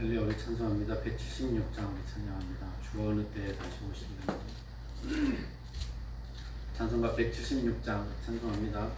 할렐루야. 우리 찬송합니다. 176장 우리 찬양합니다. 주가 어느 때에 다시 오시리니. 찬송가 176장 찬송합니다.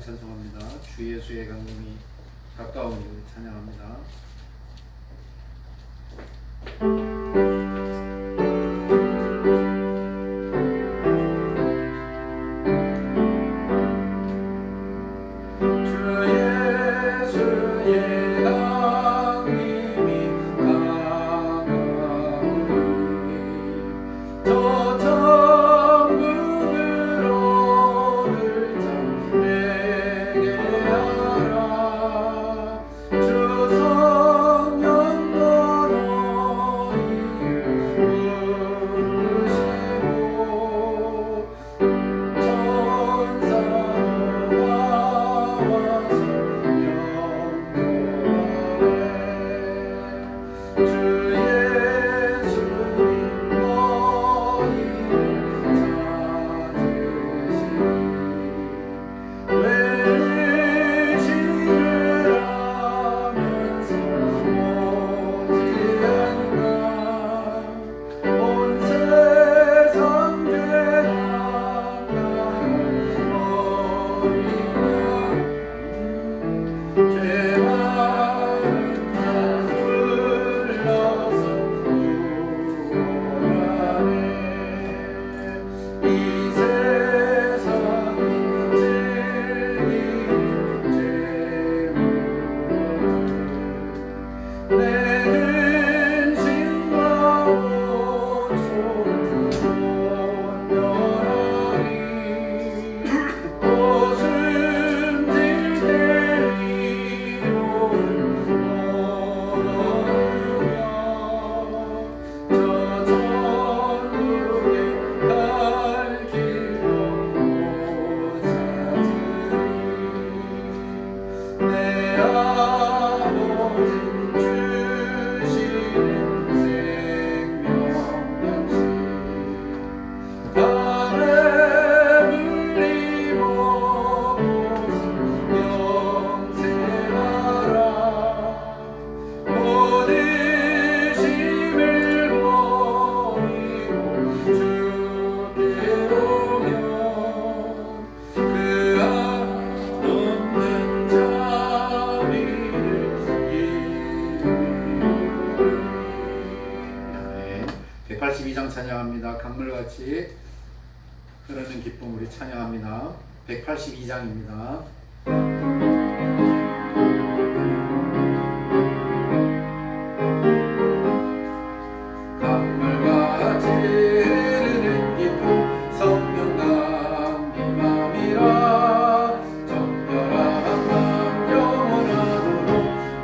찬송합니다. 주 예수의 강림이 가까우니 찬양합니다. 주소 같이 흐르는 기쁨 우리 찬양합니다. 182장입니다. 강물같이 흐르는 기쁨 성령 감기 맘이라 정결한 맘 영원하도록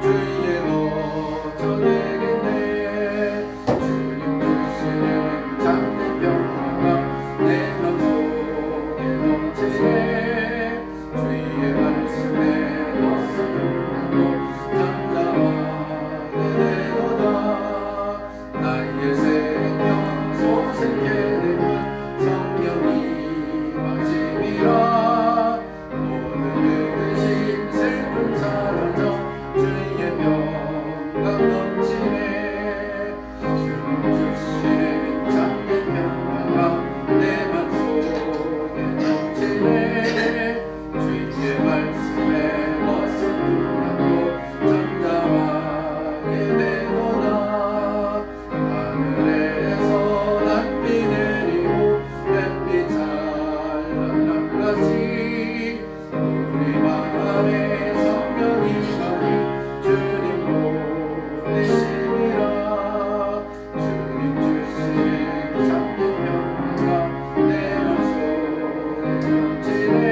주의 거저 내겠네. 주님 주시는 참된 평화가 내 맘속에 넘치네. 주의 말씀에 벗어나고 잠잠하게 되도다. 나의 생명 소생케 되면 성령이 마침이라. 모든 의심 슬픔 사라져 주의 평강 넘치네. 주님 주시는 참된 평화가 내 맘속에 넘치네. 주의 말씀에 벗어나고 잠잠하게 되도다. 하늘에서 난비 내리고 햇빛 찬란함같이 우리 마음에 성령이 가니 주님 보내심이라. 주님 주시는 참된 평화가 내 맘속에 넘치네.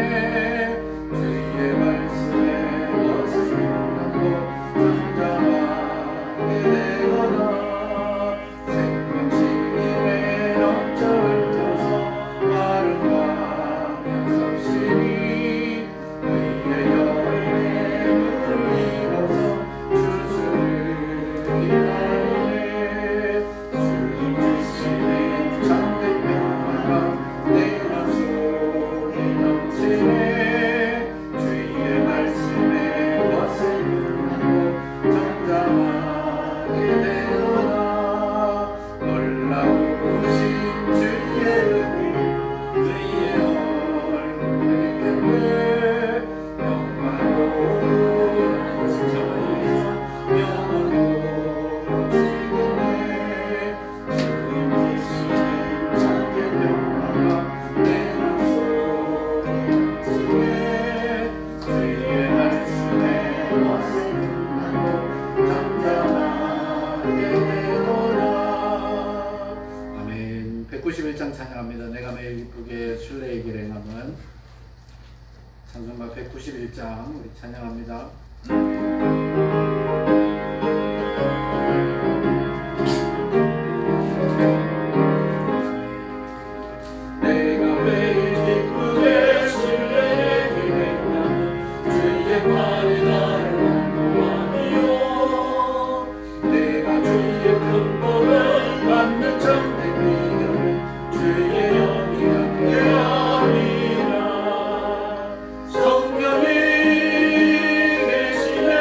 주의 말씀에 벗어나고 잠잠하게 되도다. 생명심에 넘쳐 흘러서 마른과 양섭심이 의의 열매 무르익어서 주를 기다리네. 주님 주시는 참된 평화가 내 맘속에 넘치네. 주의 말씀에 벗어나고 잠잠하게 되도다. 놀라우신 주의 은혜 주의 얼굴을 뵙네. 영광으로 저희서 영원토록 지키네. 주님 주시는 참된 평화가 내 맘속에 넘치네. 주의 말씀에 벗어나고 잠잠하게 되도다. 아멘. 191장 찬양합니다. 내가 매일 기쁘게 순례의 길 행함은. 찬송가 191장 우리 찬양합니다. 내가 매일 기쁘게 순례의 길 행함은 주의 팔에 나를 안보하니요. 내가 주의 큰 복을 받는 참된 믿음은 주의 영이 함께하리라. 성령이 계시네.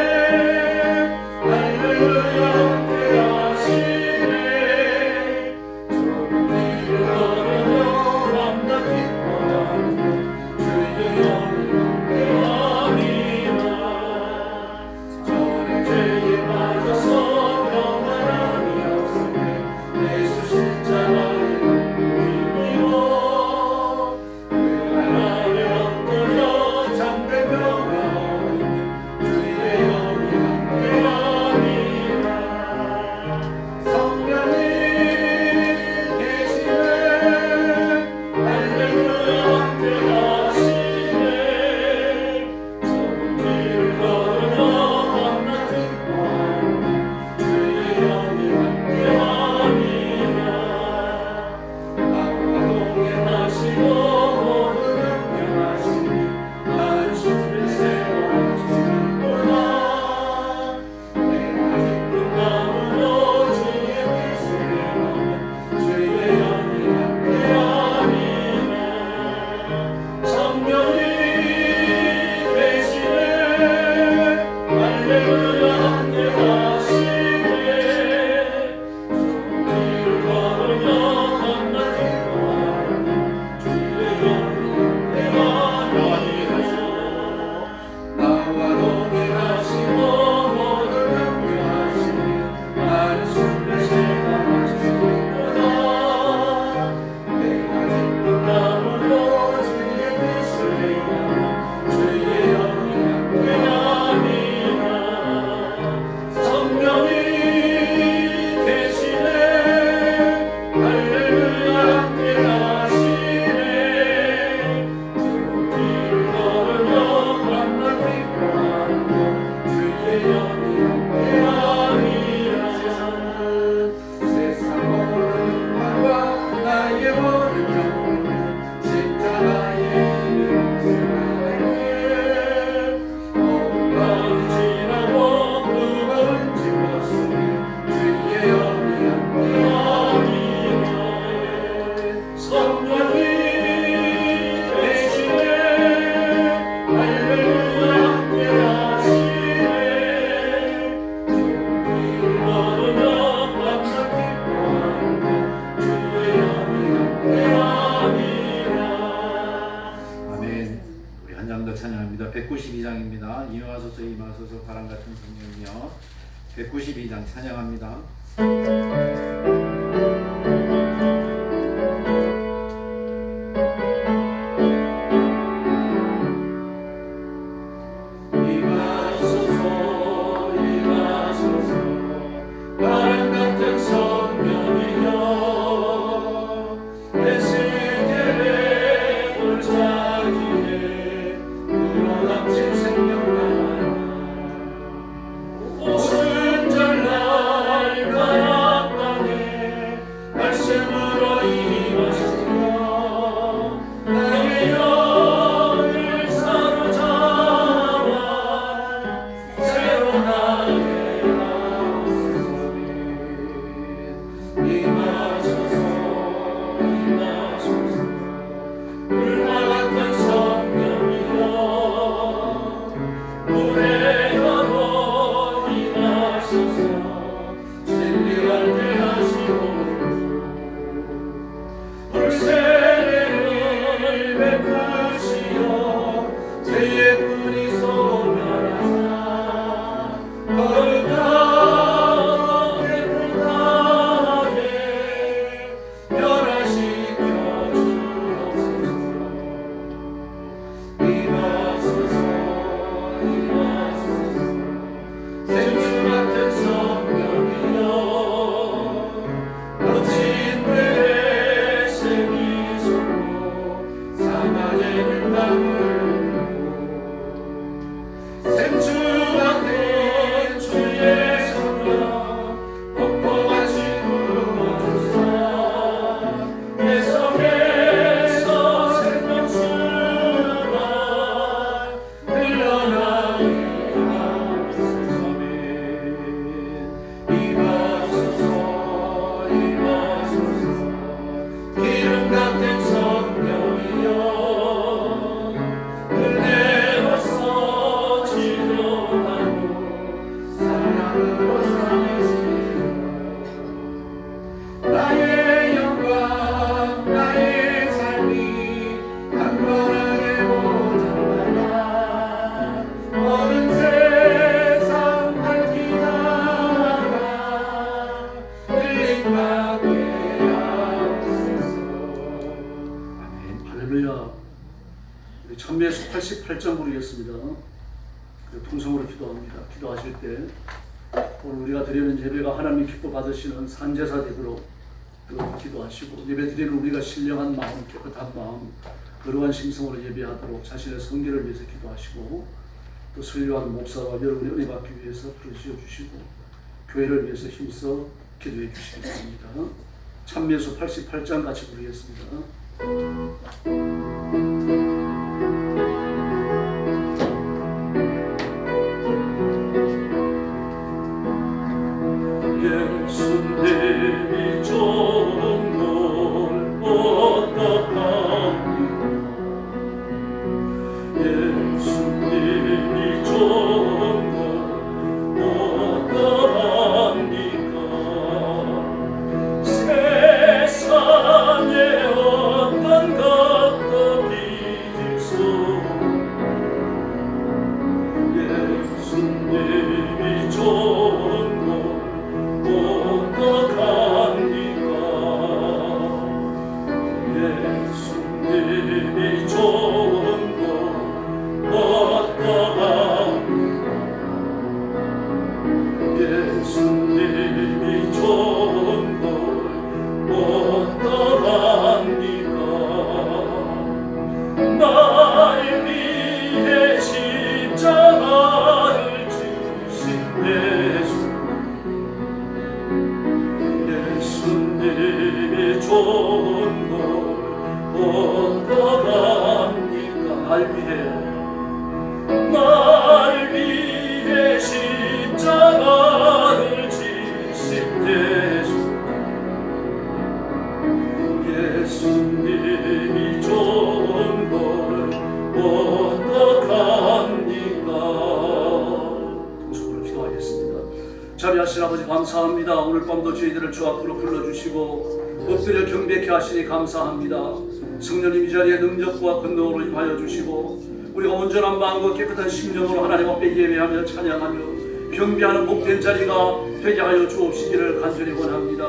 장 더 찬양합니다. 192장입니다. 임하소서 임하소서 바람같은 성령이여. 192장 찬양합니다. 찬미에서 88장 부르겠습니다. 통성으로 기도합니다. 기도하실 때 오늘 우리가 드리는 예배가 하나님 기뻐 받으시는 산제사 되도록 기도하시고, 예배 드리는 우리가 신령한 마음, 깨끗한 마음, 거룩한 심성으로 예배하도록 자신의 성결을 위해서 기도하시고, 또 선교한 목사와 여러분의 은혜 받기 위해서 부르시어 주시고, 교회를 위해서 힘써 기도해 주시기 바랍니다. 찬미에서 88장 같이 부르겠습니다. 예수님이 좋은 걸 어떡합니까? 예수님이 좋은 걸 어떡합니까? 세상에 어떤 것도 빚을 수 예수님이 좋은 예수님이 좋은 것 어떠합니까? 예수님이 좋은 것 어떠합니까? 날 위해 십자가를 지신 예수 예수님이 좋은 것 어떠합니까? 날 위해 십자가를 지신 예수 예수님이 좋은 걸 어떡합니까? 통성으로 기도하겠습니다. 자비하신 아버지 감사합니다. 오늘 밤도 저희들을 주 앞으로 불러주시고 엎드려 경배케 하시니 감사합니다. 성령님 이 자리에 능력과 권능으로 임하여 주시고 우리가 온전한 마음과 깨끗한 심령으로 하나님 앞에 예배하며 찬양하며 경배하는 복된 자리가 되게 하여 주옵시기를 간절히 원합니다.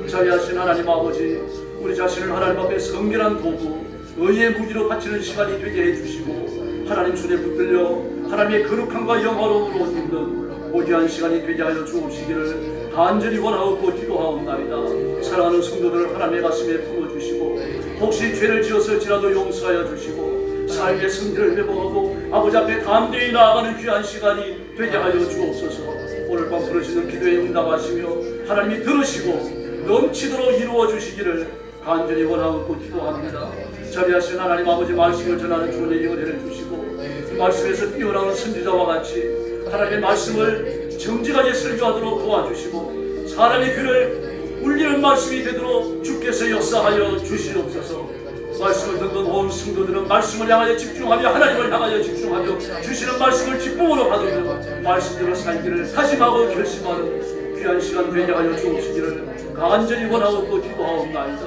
자비하신 하나님 아버지, 우리 자신을 하나님 앞에 성결한 도구, 의의 무기로 바치는 시간이 되게 해주시고 하나님 손에 붙들려 하나님의 거룩함과 영화로움으로 옷 입는 고귀한 시간이 되게 하여 주옵시기를 간절히 원하옵고 기도하옵나이다. 사랑하는 성도들 하나님의 가슴에 품어주시고 혹시 죄를 지었을지라도 용서하여 주시고 삶의 승리를 회복하고 아버지 앞에 담대히 나아가는 귀한 시간이 되게 하여 주옵소서. 오늘 밤 부르시는 기도에 응답하시며 하나님이 들으시고 넘치도록 이루어 주시기를 간절히 원하고 기도합니다. 자비하신 하나님 아버지, 말씀을 전하는 주님의 은혜를 주시고 말씀에서 뛰어나는 선지자와 같이 하나님의 말씀을 정직하게 설교하도록 도와주시고 사람의 귀를 울리는 말씀이 되도록 주께서 역사하여 주시옵소서. 말씀을 듣는 온 성도들은 말씀을 향하여 집중하며 하나님을 향하여 집중하며 주시는 말씀을 기쁨으로 받으며 말씀대로 살기를 다짐하고 결심하는 귀한 시간 되게 하여 주옵시기를 간절히 원하고 기도하옵나이다.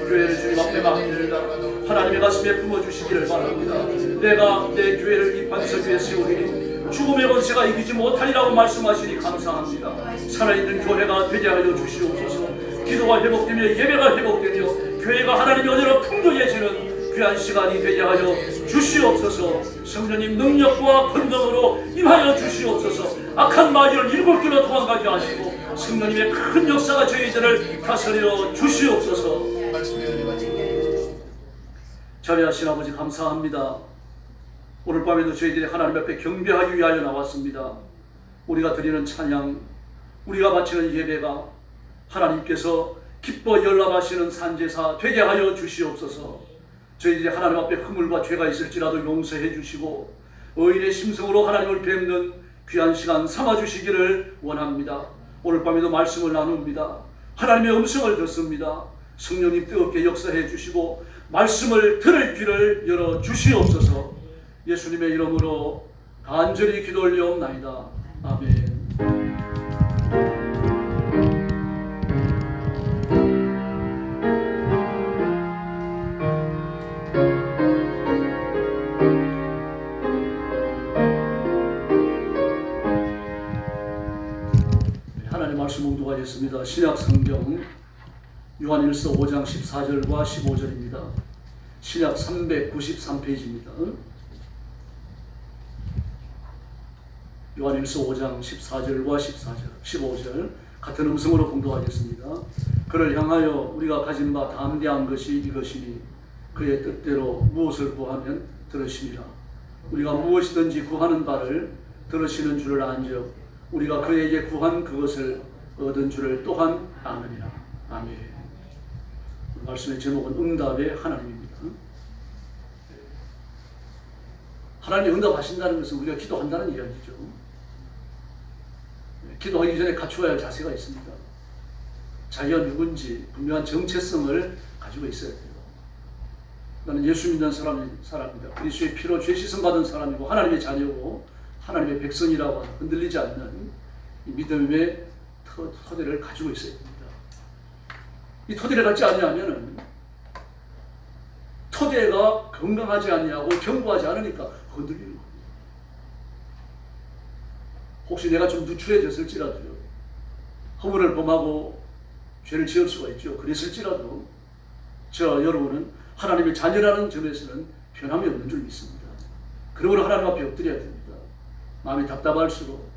교회를 주님 앞에 맡깁니다. 하나님의 가슴에 품어주시기를 바랍니다. 내가 내 교회를 이 반석 위에 세우리니 죽음의 권세가 이기지 못하리라고 말씀하시니 감사합니다. 살아있는 교회가 되게 하여 주시옵소서. 기도가 회복되며 예배가 회복되며 교회가 하나님의 은혜로 풍족해지는 귀한 시간이 되게 하여 주시옵소서. 성령님 능력과 권능으로 임하여 주시옵소서. 악한 마귀를 일곱 길로 도망가게 하시고 성령님의 큰 역사가 저희들을 다스려 주시옵소서. 자비하신 아버지 감사합니다. 오늘 밤에도 저희들이 하나님 앞에 경배하기 위하여 나왔습니다. 우리가 드리는 찬양, 우리가 바치는 예배가 하나님께서 기뻐 연락하시는 산제사 되게 하여 주시옵소서. 저희들이 하나님 앞에 허물과 죄가 있을지라도 용서해 주시고 의인의 심성으로 하나님을 뵙는 귀한 시간 삼아 주시기를 원합니다. 오늘 밤에도 말씀을 나눕니다. 하나님의 음성을 듣습니다. 성령님 뜨겁게 역사해 주시고 말씀을 들을 귀를 열어 주시옵소서. 예수님의 이름으로 간절히 기도 올려옵나이다. 아멘. 하나님 말씀 봉독하겠습니다. 신약 성경 요한일서 5장 14절과 15절입니다. 신약 393페이지입니다. 요한일서 5장 14절과 15절 같은 음성으로 봉독하겠습니다. 그를 향하여 우리가 가진 바 담대한 것이 이것이니 그의 뜻대로 무엇을 구하면 들으시리라. 우리가 무엇이든지 구하는 바를 들으시는 줄을 안즉 우리가 그에게 구한 그것을 얻은 줄을 또한 아느니라. 아멘. 말씀의 제목은 응답의 하나님입니다. 하나님이 응답하신다는 것은 우리가 기도한다는 이야기죠. 기도하기 전에 갖추어야 할 자세가 있습니다. 자기가 누군지 분명한 정체성을 가지고 있어야 돼요. 나는 예수 믿는 사람입니다. 그리스도의 피로 죄 씻음 받은 사람이고 하나님의 자녀고 하나님의 백성이라고 흔들리지 않는 이 믿음의 토대를 가지고 있어야 됩니다. 이 토대를 갖지 않냐면은 토대가 건강하지 않냐고 견고하지 않으니까 흔들리는 겁니다. 혹시 내가 좀 누추해졌을지라도요, 허물을 범하고 죄를 지을 수가 있죠. 그랬을지라도 저 여러분은 하나님의 자녀라는 점에서는 변함이 없는 줄 믿습니다. 그러므로 하나님 앞에 엎드려야 됩니다. 마음이 답답할수록,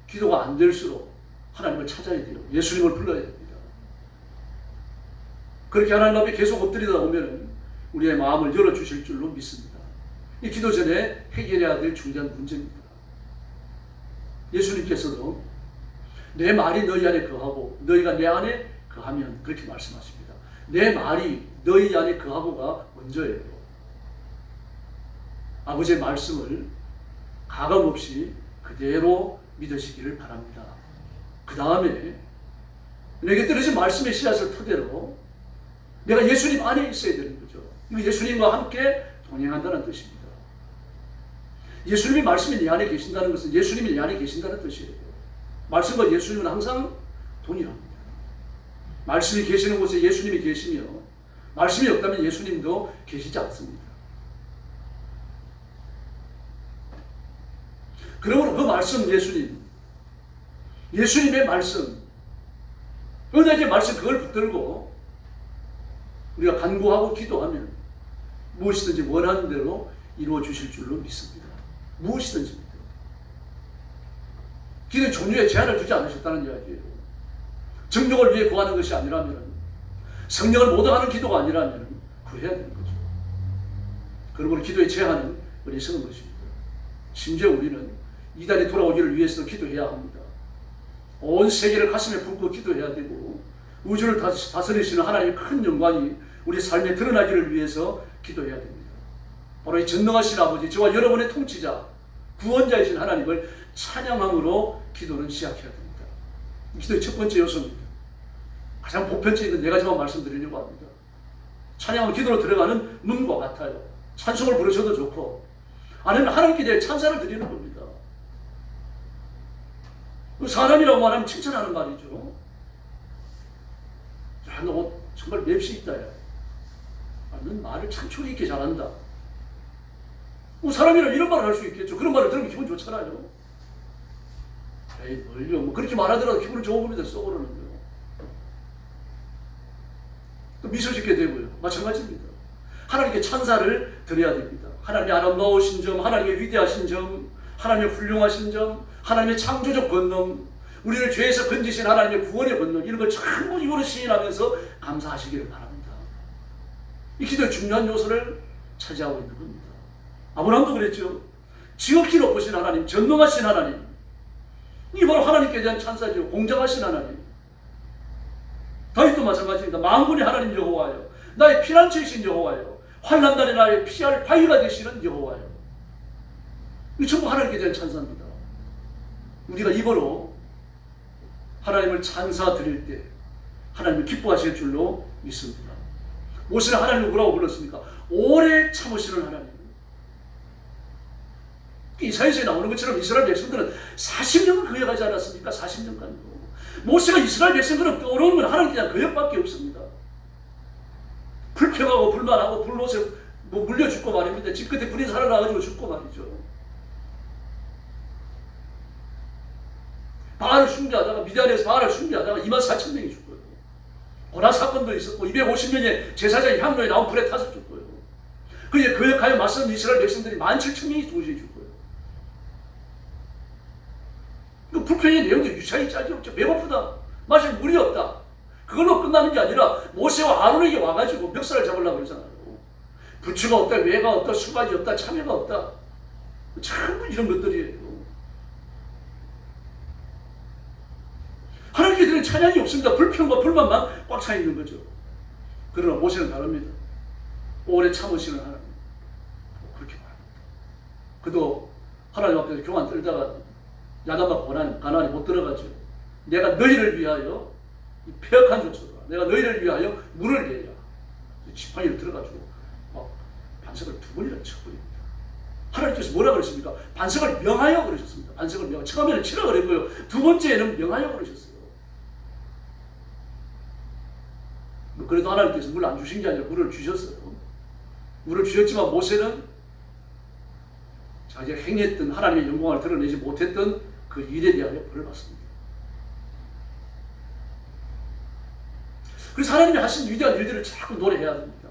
기도가 안 될수록 하나님을 찾아야 돼요. 예수님을 불러야 됩니다. 그렇게 하나님 앞에 계속 엎드리다 보면 우리의 마음을 열어주실 줄로 믿습니다. 이 기도 전에 해결해야 될 중요한 문제입니다. 예수님께서도 내 말이 너희 안에 거하고 너희가 내 안에 거하면 그렇게 말씀하십니다. 내 말이 너희 안에 거하고가 먼저예요. 아버지의 말씀을 가감없이 그대로 믿으시기를 바랍니다. 그 다음에 내게 떨어진 말씀의 씨앗을 토대로 내가 예수님 안에 있어야 되는 거죠. 이거 예수님과 함께 동행한다는 뜻입니다. 예수님이 말씀이 내 안에 계신다는 것은 예수님이 내 안에 계신다는 뜻이에요. 말씀과 예수님은 항상 동일합니다. 말씀이 계시는 곳에 예수님이 계시며 말씀이 없다면 예수님도 계시지 않습니다. 그러므로 그 말씀 예수님의 말씀, 은혜의 말씀 그걸 붙들고 우리가 간구하고 기도하면 무엇이든지 원하는 대로 이루어 주실 줄로 믿습니다. 무엇이든지. 기도의 종류에 제한을 두지 않으셨다는 이야기예요. 정욕을 위해 구하는 것이 아니라면, 성령을 못 얻어가는 기도가 아니라면 구해야 되는 거죠. 그러므로 기도의 제한은 어리석은 것입니다. 심지어 우리는 이달이 돌아오기를 위해서 기도해야 합니다. 온 세계를 가슴에 품고 기도해야 되고, 우주를 다스리시는 하나님의 큰 영광이 우리 삶에 드러나기를 위해서 기도해야 됩니다. 바로 이 전능하신 아버지, 저와 여러분의 통치자, 구원자이신 하나님을 찬양함으로 기도는 시작해야 됩니다. 기도의 첫 번째 요소입니다. 가장 보편적인 네 가지만 말씀드리려고 합니다. 찬양은 기도로 들어가는 문과 같아요. 찬송을 부르셔도 좋고, 아니면 하나님께 대해 찬사를 드리는 겁니다. 사람이라고 말하면 칭찬하는 말이죠. 야, 너 정말 맵시 있다. 야. 넌 말을 참 초리 있게 잘한다. 사람이라면 이런 말을 할 수 있겠죠. 그런 말을 들으면 기분 좋잖아요. 에이, 뭘요. 뭐 그렇게 말하더라도 기분은 좋은 겁니다. 속으로는요. 또 미소 짓게 되고요. 마찬가지입니다. 하나님께 찬사를 드려야 됩니다. 하나님의 아름다우신 점, 하나님의 위대하신 점, 하나님의 훌륭하신 점, 하나님의 창조적 권능, 우리를 죄에서 건지신 하나님의 구원의 권능, 이런 걸 전부 입으로 시인하면서 감사하시기를 바랍니다. 이 기도의 중요한 요소를 차지하고 있는 겁니다. 아브라함도 그랬죠. 지극히 높으신 하나님, 전능하신 하나님, 이게 바로 하나님께 대한 찬사죠. 공정하신 하나님. 다윗도 마찬가지입니다. 만군의 하나님 여호와여, 나의 피난처이신 여호와여, 환난날에 나의 피할 바위가 되시는 여호와여. 이 전부 하나님께 대한 찬사입니다. 우리가 입으로 하나님을 찬사 드릴 때 하나님을 기뻐하실 줄로 믿습니다. 모세는 하나님을 뭐라고 불렀습니까? 오래 참으시는 하나님. 이사야서에 나오는 것처럼 이스라엘 백성들은 40년을 거역하지 않았습니까? 40년간도. 모세가 이스라엘 백성들은 떠오르는 건 하나님께 대한 거역밖에 없습니다. 불평하고 불만하고 불못에 물려 죽고 말입니다. 집 끝에 불이 살아나가지고 죽고 말이죠. 바알을 숭배하다가, 미디안에서 바알을 숭배하다가 24,000명이 죽고요. 고라 사건도 있었고 250년의 제사장의 향로에 나온 불에 타서 죽고요. 그에 거역하여 맞선 이스라엘 백성들이 17,000명이 동시에 죽고요. 그 불평의 내용도 유차히 짝이 없죠. 배고프다, 마실 물이 없다, 그걸로 끝나는 게 아니라 모세와 아론에게 와가지고 멱살을 잡으려고 그러잖아요. 부추가 없다, 외가 없다, 수박이 없다, 참외가 없다, 전부 이런 것들이에요. 하나님께 드리는 찬양이 없습니다. 불평과 불만만 꽉 차 있는 거죠. 그러나 모세는 다릅니다. 오래 참으시는 하나님, 그렇게 말합니다. 그도 하나님 앞에서 교만 떨다가 야단받고 가나안에 못 들어가죠. 내가 너희를 위하여 이 폐역한 족속아, 내가 너희를 위하여 물을 내랴. 지팡이를 들어가지고 막 반석을 2번이나 쳐버립니다. 하나님께서 뭐라 그러십니까? 반석을 명하여 그러셨습니다. 반석을 명하여. 처음에는 치라 그랬고요. 2번째는 명하여 그러셨어요. 그래도 하나님께서 물을 안 주신 게 아니라 물을 주셨어요. 물을 주셨지만 모세는 자기가 행했던 하나님의 영광을 드러내지 못했던 그 일에 대하여 벌을 받습니다. 그래서 하나님이 하신 위대한 일들을 자꾸 노래해야 됩니다.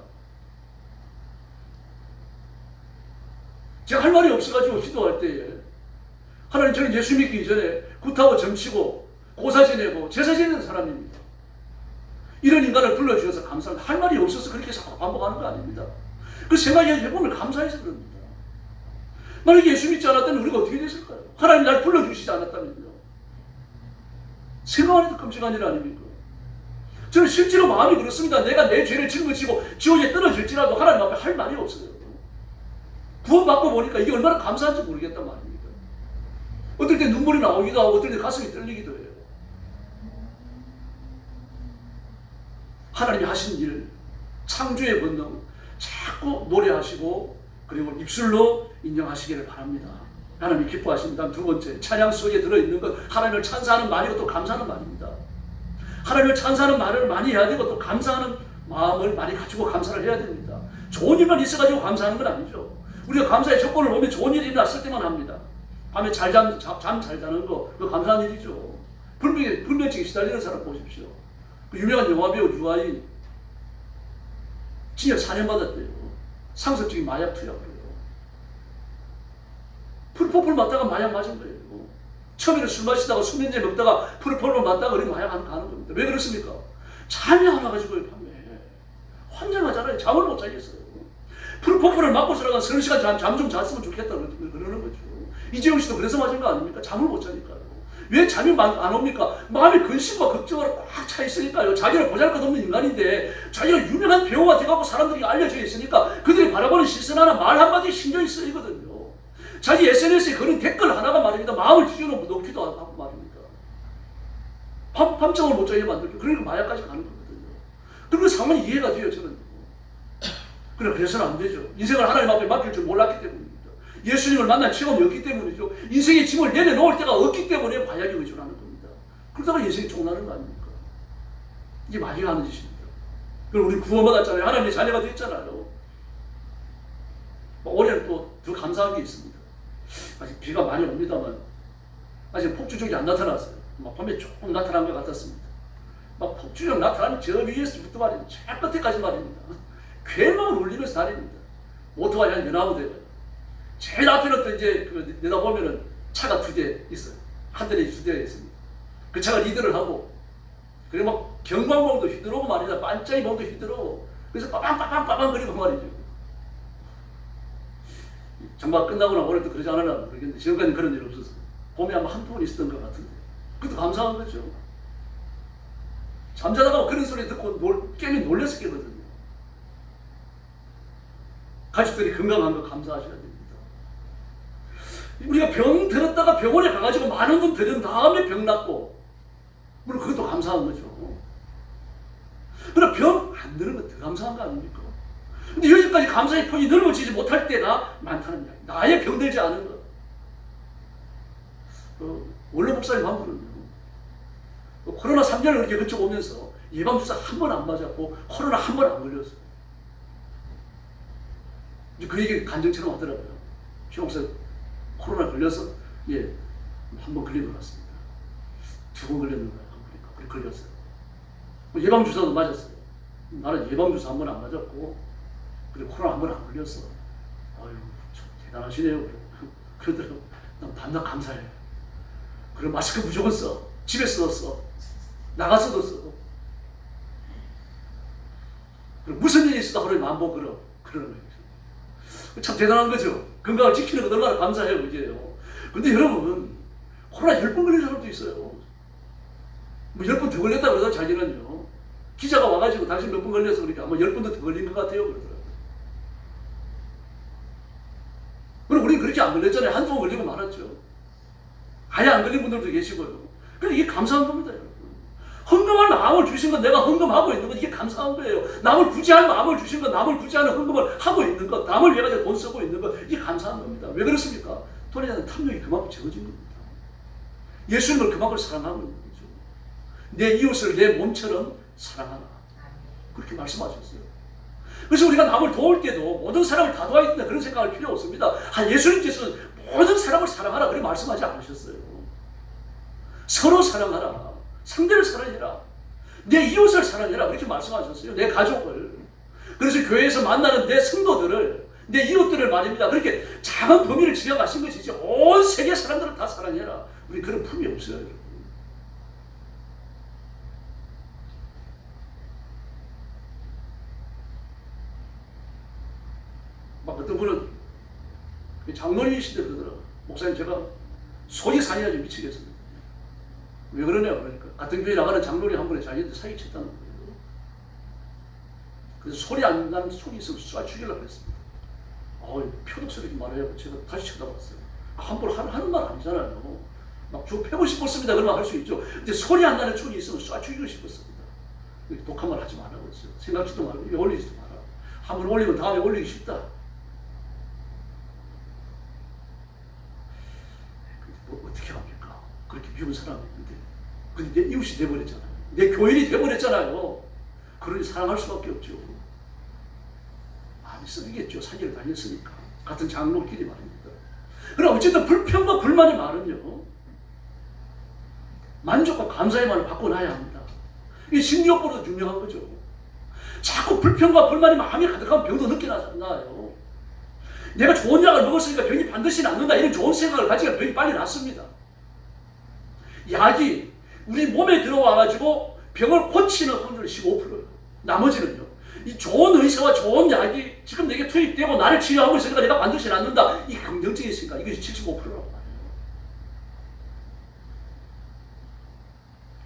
제가 할 말이 없어가지고 기도할 때에 하나님, 저는 예수 믿기 이전에 굿하고 점치고 고사 지내고 제사 지내는 사람입니다. 이런 인간을 불러주셔서 감사합니다. 할 말이 없어서 그렇게 자꾸 반복하는 거 아닙니다. 그 생각이 해보면 감사해서 그럽니다. 만약에 예수 믿지 않았다면 우리가 어떻게 됐을까요? 하나님 날 불러주시지 않았다면요. 생각만 해도 끔찍한 일 아닙니까? 저는 실제로 마음이 그렇습니다. 내가 내 죄를 짊어지고 지옥에 떨어질지라도 하나님 앞에 할 말이 없어요. 구원받고 보니까 이게 얼마나 감사한지 모르겠단 말입니다. 어떨 때 눈물이 나오기도 하고 어떨 때 가슴이 떨리기도 해요. 하나님이 하신 일, 창조의 본능 자꾸 노래하시고 그리고 입술로 인정하시기를 바랍니다. 하나님이 기뻐하십니다. 2번째, 찬양 속에 들어있는 것, 하나님을 찬사하는 말이고 또 감사하는 말입니다. 하나님을 찬사하는 말을 많이 해야 되고 또 감사하는 마음을 많이 가지고 감사를 해야 됩니다. 좋은 일만 있어가지고 감사하는 건 아니죠. 우리가 감사의 조건을 보면 좋은 일이 났을 때만 합니다. 밤에 잠 잘 자는 거, 그거 감사한 일이죠. 불면증에 시달리는 사람 보십시오. 그 유명한 영화배우 유아인, 징역 4년 받았대요. 상습적인 마약 투약으로요. 프로포폴 맞다가 마약 맞은 거예요. 처음에는 술 마시다가 수면제 먹다가 프로포폴 맞다가 그렇게 마약 가는 겁니다. 왜 그렇습니까? 잠이 안 와가지고요, 밤에. 환장하잖아요. 잠을 못 자겠어요. 프로포폴을 맞고 들어가 3시간 잠 좀 잤으면 좋겠다 그러는 거죠. 이재용 씨도 그래서 맞은 거 아닙니까? 잠을 못 자니까요. 왜 잠이 안 옵니까? 마음에 근심과 걱정으로 꽉 차 있으니까요. 자기는 보잘것없는 인간인데 자기가 유명한 배우가 돼갖고 사람들이 알려져 있으니까 그들이 바라보는 시선 하나 말 한마디에 신경이 쓰이거든요. 자기 SNS에 그런 댓글 하나가 말입니다. 마음을 뒤집어놓기도 하고 말입니다. 밤잠을 못 자게 만들고 그러니까 마약까지 가는 거거든요. 그런 상황이 이해가 돼요, 저는. 그래서는 안 되죠. 인생을 하나님 앞에 맡길 줄 몰랐기 때문입니다. 예수님을 만난 체험이 없기 때문이죠. 인생의 짐을 내려놓을 때가 없기 때문에 마약에 의존하는 겁니다. 그러다가 인생이 종나는 거 아닙니까? 이게 마귀가 하는 짓입니다. 그리고 우리 구원받았잖아요. 하나님의 자녀가 됐잖아요. 올해는 또 더 감사한 게 있습니다. 아직 비가 많이 옵니다만 아직 폭주족이 안 나타났어요. 막 밤에 조금 나타난 것 같았습니다. 막 폭주족 나타나는 저 위에서부터 말입니다. 저 끝에까지 말입니다. 괴망을 울리면서 다닙니다. 오토바이 한 19대. 제일 앞에는 또 이제 내다보면은 차가 2대 있어요. 한 대에 2대가 있습니다. 그 차가 리드를 하고, 그리고 막 경광봉도 휘두르고 말이다. 반짝이 봉도 휘두르고, 그래서 빠방빠방빠방 그리고 말이죠. 장마 끝나고 나면 오늘도 그러지 않으나 모르겠는데, 지금까지 그런 일 없었어요. 봄에 아마 한두 번 있었던 것 같은데. 그것도 감사한 거죠. 잠자다가 그런 소리 듣고 깨면 놀라서 깨거든요. 가족들이 건강한 거 감사하셔야 됩니다. 우리가 병 들었다가 병원에 가가지고 많은 돈 들인 다음에 병 낫고, 물론 그것도 감사한 거죠. 그러나 병 안 드는 거 더 감사한 거 아닙니까? 근데 여기까지 감사의 폭이 넓어지지 못할 때가 많다는 이야기. 나의 병 들지 않은 것. 원로 목사님 한 분은요, 코로나 3년을 그렇게 거쳐오면서 예방주사 한 번 안 맞았고 코로나 한 번 안 걸렸어요. 그 얘기 간증처럼 하더라고요. 최 목사 코로나 걸려서 한 번 걸린 것 같습니다. 2번 걸렸는 거예요. 그래 걸렸어요. 예방주사도 맞았어요. 나는 예방주사 한 번 안 맞았고 그리고 코로나 한 번 안 걸렸어. 아유 참 대단하시네요. 그러더라고. 난 밤낮 감사해. 그리고 마스크 무조건 써. 집에서 써. 나가서도 써. 그리고 무슨 일이 있어도 하루에 10,000번 그러는 거예요. 참 대단한 거죠. 건강을 지키는 것 얼마나 감사해요, 그게요. 근데 여러분, 코로나 10번 걸린 사람도 있어요. 뭐 10번 더 걸렸다고 해서 자기는요, 기자가 와가지고 당신 몇 번 걸려서 그러니까 아마 10번도 더 걸린 것 같아요, 그러더라고요. 그리고 우리는 그렇게 안 걸렸잖아요. 한두 번 걸리고 말았죠. 아예 안 걸린 분들도 계시고요. 그러니까 이게 감사한 겁니다, 여러분. 헌금할 마음을 주신 건 내가 헌금하고 있는 건 이게 감사한 거예요. 남을 구제할 마음을 주신 건 남을 구제하는 헌금을 하고 있는 것, 남을 위해 가지고 돈 쓰고 있는 것, 이게 감사한 겁니다. 왜 그렇습니까? 돈에 대한 탐욕이 그만큼 적어진 겁니다. 예수님을 그만큼 사랑하고 있는 거죠. 내 이웃을 내 몸처럼 사랑하라. 그렇게 말씀하셨어요. 그래서 우리가 남을 도울 때도 모든 사람을 다 도와야 된다 그런 생각할 필요 없습니다. 예수님께서는 모든 사람을 사랑하라 그렇게 말씀하지 않으셨어요. 서로 사랑하라. 상대를 사랑해라. 내 이웃을 사랑해라. 그렇게 말씀하셨어요. 내 가족을. 그래서 교회에서 만나는 내 성도들을, 내 이웃들을 말입니다. 그렇게 작은 범위를 지어가신 것이지 온 세계 사람들을 다 사랑해라. 우리 그런 품이 없어요, 여러분. 막 어떤 분은 장로님이신데 그러더라고요. 목사님 제가 속이 산이라지 미치겠습니다. 왜 그러냐고 그러니까 같은 교회 나가는 장로님 한 분이 자기한테 사기쳤다는 거예요. 그래서 소리 안 나는 속이 있으면 쏴 죽이려고 했습니다. 표독스럽게 말해요. 제가 다시 쳐다봤어요. 함부로 하는 말 아니잖아요. 막 죽 패고 싶었습니다. 그러면 할 수 있죠. 근데 소리 안 나는 촉이 있으면 쏴 죽이고 싶었습니다. 독한 말 하지 말라고 했어요. 생각지도 말고 올리지도 마라. 한 번 올리면 다음에 올리기 쉽다. 뭐 어떻게 합니까? 그렇게 미운 사람이 있는데. 근데 내 이웃이 돼버렸잖아요. 내 교인이 돼버렸잖아요. 그러니 사랑할 수밖에 없죠. 많이 쓰이겠죠. 사기를 다녔으니까. 같은 장로끼리 말입니다. 그러나 어쨌든 불평과 불만의 말은요, 만족과 감사의 말을 바꿔놔야 합니다. 이게 심리학보다 중요한 거죠. 자꾸 불평과 불만이 마음에 가득하면 병도 늦게 나요. 내가 좋은 약을 먹었으니까 병이 반드시 낫는다, 이런 좋은 생각을 가지면 병이 빨리 낫습니다. 약이 우리 몸에 들어와가지고 병을 고치는 확률이 15%예요. 나머지는요, 이 좋은 의사와 좋은 약이 지금 내게 투입되고 나를 치료하고 있으니까 내가 반드시 낫는다, 이 긍정적인 생각, 이것이 75%라고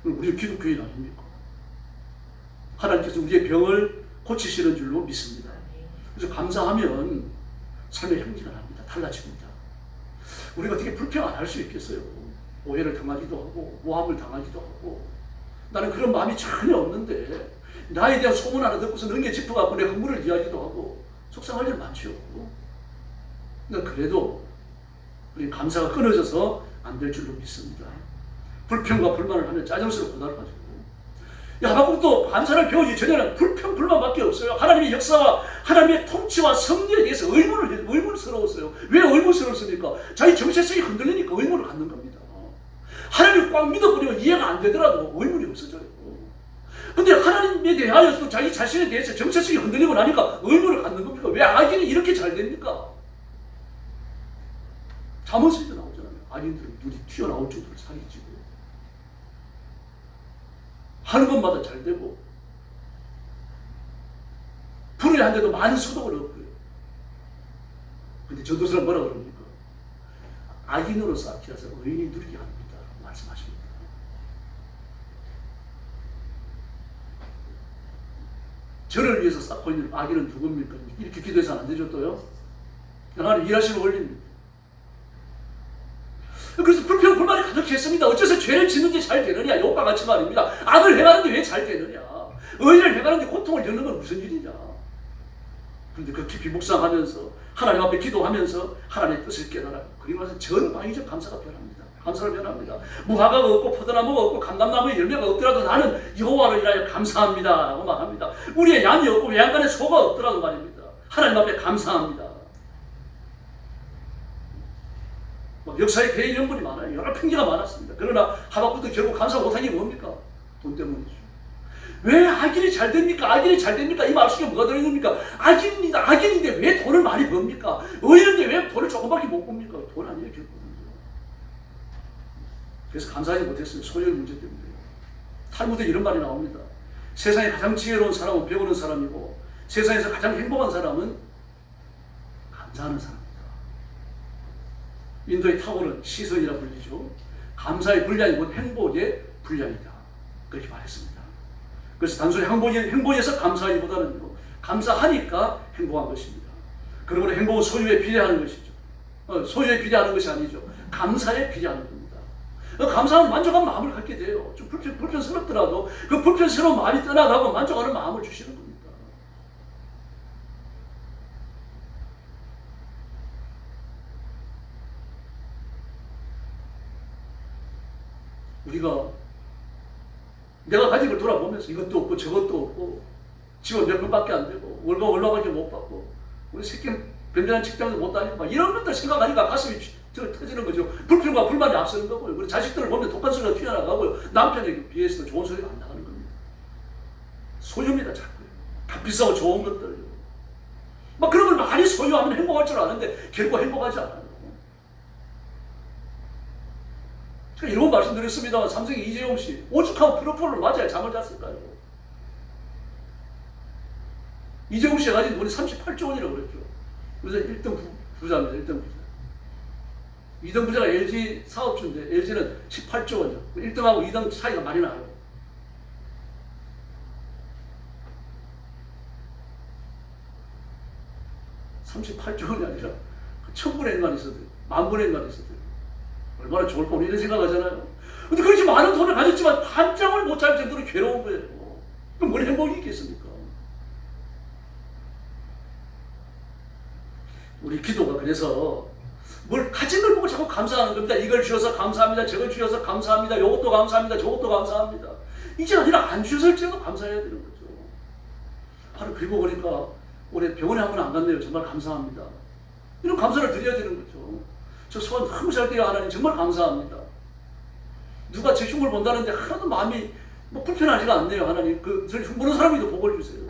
말해요. 우리 기독교인 아닙니까? 하나님께서 우리의 병을 고치시는 줄로 믿습니다. 그래서 감사하면 삶의 향기가 납니다. 달라집니다. 우리가 어떻게 불평 안 할 수 있겠어요? 오해를 당하기도 하고 모함을 당하기도 하고, 나는 그런 마음이 전혀 없는데 나에 대한 소문 하나 듣고서 능에 짚어갖고 내 흥분을 이야기도 하고 속상할 일 많죠. 그래도 우리 감사가 끊어져서 안 될 줄로 믿습니다. 불평과 불만을 하면 짜증스러운 고난을 가지고, 하박국도 감사를 배우기 전에는 불평, 불만밖에 없어요. 하나님의 역사와 하나님의 통치와 섭리에 대해서 의문스러웠어요. 왜 의문스러웠습니까? 자기 정체성이 흔들리니까 의문을 갖는 겁니다. 하나님을 꽉 믿어버리면 이해가 안 되더라도 의문이 없어져요. 근데 하나님에 대하여 또 자기 자신에 대해서 정체성이 흔들리고 나니까 의문을 갖는 겁니까? 왜 악인이 이렇게 잘 됩니까? 잠언서에도 나오잖아요. 악인들은 눈이 튀어나올 정도로 살이 찌고 하는 것마다 잘 되고 불을 한 대도 많은 소득을 얻고요. 근데 전도서는 뭐라 그럽니까? 악인으로 쌓기라서 의인이 누리게 합니다 말씀하십니다. 저를 위해서 쌓고 있는 악인은 누굽니까? 이렇게 기도해서는 안 되죠. 또요, 하나님 일하시는 원리입니다. 그래서 불평 불만이 가득했습니다. 어째서 죄를 짓는데 잘 되느냐? 욥과 같이 말입니다. 악을 행하는데 왜 잘 되느냐? 의를 행하는데 고통을 겪는 건 무슨 일이냐? 그런데 그 깊이 묵상하면서 하나님 앞에 기도하면서 하나님의 뜻을 깨달아요. 그리고 나서 전방위적 감사가 변합니다. 감사를 변합니다. 무화과가 없고 포도나무가 없고 감람나무에 열매가 없더라도 나는 여호와를 인하여 감사합니다 라고 말합니다. 우리의 양이 없고 외양간에 소가 없더라도 말입니다. 하나님 앞에 감사합니다. 역사에 대인 연분이 많아요. 여러 핑계가 많았습니다. 그러나 하박국도 결국 감사 못한 게 뭡니까? 돈 때문이죠. 왜 악인이 잘 됩니까? 악인이 잘 됩니까? 이 말 속에 뭐가 들어있습니까? 악인입니다. 악인인데 왜 돈을 많이 법니까? 의인인데 왜 돈을 조금밖에 못 법니까? 돈 아니에요, 결국은. 그래서 감사하지 못했어요. 소유의 문제 때문에. 탈무드에 이런 말이 나옵니다. 세상에 가장 지혜로운 사람은 배우는 사람이고 세상에서 가장 행복한 사람은 감사하는 사람입니다. 인도의 타고는 시선이라 불리죠. 감사의 분량이 곧 행복의 분량이다, 그렇게 말했습니다. 그래서 단순히 행복에서 감사하기보다는 감사하니까 행복한 것입니다. 그러므로 행복은 소유에 비례하는 것이죠. 소유에 비례하는 것이 아니죠. 감사에 비례하는 겁니다. 감사하면 만족한 마음을 갖게 돼요. 좀 불편스럽더라도 그 불편스러운 마음이 떠나가고 만족하는 마음을 주시는 겁니다. 우리가 내가 가진 걸 돌아보면서 이것도 없고 저것도 없고 집은 몇 평밖에 안 되고 월급 얼마밖에 못 받고 우리 새끼 변변한 직장도 못 다니고 막 이런 것들 생각하니까 가슴이 터지는 거죠. 불평과 불만이 앞서는 거고요. 우리 자식들을 보면 독한 소리가 튀어나가고요. 남편에게 비해서 좋은 소리가 안 나가는 겁니다. 소유입니다. 자꾸 다 비싸고 좋은 것들 막 그런 걸 많이 소유하면 행복할 줄 아는데 결국 행복하지 않아요. 제가 이런 말씀드렸습니다만 삼성의 이재용 씨 오죽하면 프로포를 맞아야 잠을 잤을까요? 이재용 씨가 가진 돈이 38조 원이라고 그랬죠. 그래서 1등 부자입니다. 1등 부자. 2등 부자가 LG 사업주인데 LG는 18조 원이죠. 1등하고 2등 차이가 많이 나요. $38조 원이 아니라 1000분의 1만 있어도 돼요. 10,000분의 1만 있어도 돼요. 얼마나 좋을까 우리 이런 생각하잖아요. 근데 그렇게 많은 돈을 가졌지만 한장을 못 잘 정도로 괴로운 거예요. 그럼 뭘 행복이 있겠습니까? 우리 기도가 그래서 뭘 가진 걸 보고 자꾸 감사하는 겁니다. 이걸 주셔서 감사합니다. 저걸 주셔서 감사합니다. 이것도 감사합니다. 저것도 감사합니다. 이제 아니라 안 주셨을지라도 감사해야 되는 거죠. 하루 그리고 보니까 올해 병원에 한 번 안 갔네요. 정말 감사합니다. 이런 감사를 드려야 되는 거죠. 저 소원 너무 잘 돼요. 하나님 정말 감사합니다. 누가 제 흉을 본다는데 하나도 마음이 뭐 불편하지가 않네요. 하나님 저를 흉보는 사람이도 복을 주세요.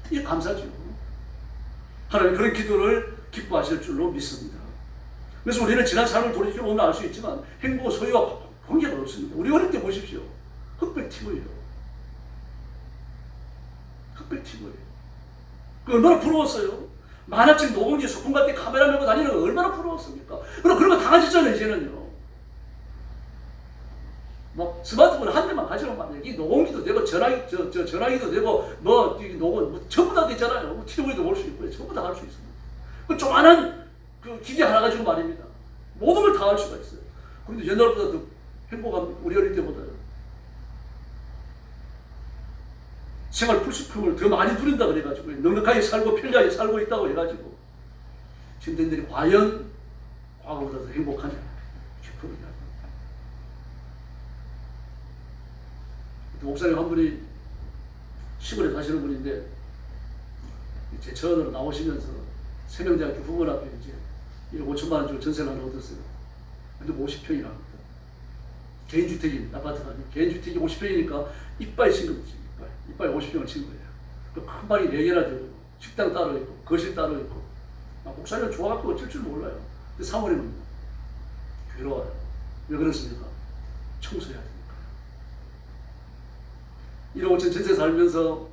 이게 감사죠. 하나님 그런 기도를 기뻐하실 줄로 믿습니다. 그래서 우리는 지난 삶을 돌이켜보면 알 수 있지만 행복 소유와 관계가 없습니다. 우리 어릴 때 보십시오. 흑백 TV예요. 흑백 TV예요. 얼마나 부러웠어요. 만화책 녹음기 소품 갈 때 카메라 메고 다니는 거 얼마나 부러웠습니까? 그럼 그런 거 다 가졌잖아요. 이제는요. 뭐 스마트폰 한 대만 가지면 말이에요. 이 녹음기도 되고 전화기도 되고 녹음 전부 다 되잖아요. 뭐 TV도 볼 수 있고요. 전부 다 할 수 있습니다. 그 조그만한 그 기계 하나 가지고 말입니다. 모든 걸 다 할 수가 있어요. 그런데 옛날보다 더 행복한 우리 어릴 때보다요. 생활 불수품을 더 많이 누린다 그래가지고 넉넉하게 살고 편리하게 살고 있다고 해가지고 신대들이 과연 과거보다 더 행복하냐 싶어요. 목사님 한 분이 시골에 사시는 분인데 제 전으로 나오시면서 세명대학교 부문 앞에 이제 1억 5천만 원 주고 전세를 하나 얻었어요. 근데 50평이라 합니다. 개인주택입니다. 아파트가 아니고 개인주택이 50평이니까 이빨 친 거지. 이빨 50평을 친 거예요. 큰 방이 4개나 되고 식당 따로 있고 거실 따로 있고 목사님은 좋아갖고 어쩔 줄 몰라요. 근데 사모님은 괴로워요. 왜 그렇습니까? 청소해야 되니까. 1억 5천 전세 살면서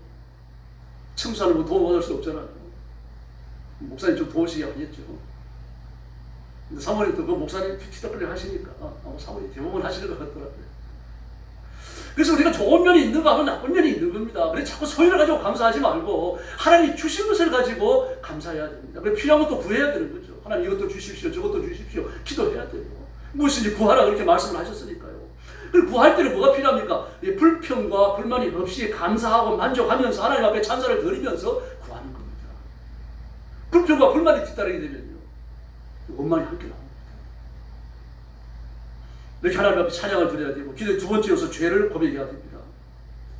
청소하는 거 도움받을 수 없잖아요. 목사님 좀 도우시기 하겠죠. 근데 사모님도 그 목사님 피치덕거리 하시니까 사모님 대부분 하시는 것 같더라고요. 그래서 우리가 좋은 면이 있는가 하면 나쁜 면이 있는 겁니다. 그래서 자꾸 소유를 가지고 감사하지 말고 하나님이 주신 것을 가지고 감사해야 됩니다. 그래서 필요한 것도 구해야 되는 거죠. 하나님 이것도 주십시오. 저것도 주십시오. 기도해야 돼요. 무엇인지 구하라 그렇게 말씀을 하셨으니까요. 그리고 구할 때는 뭐가 필요합니까? 불평과 불만이 없이 감사하고 만족하면서 하나님 앞에 찬사를 드리면서 구하는 겁니다. 불평과 불만이 뒤따르게 되면요. 원망이 함께 나옵니다. 이렇게 하나님 앞에 찬양을 드려야 되고 기도의 두 번째로서 죄를 고백해야 됩니다.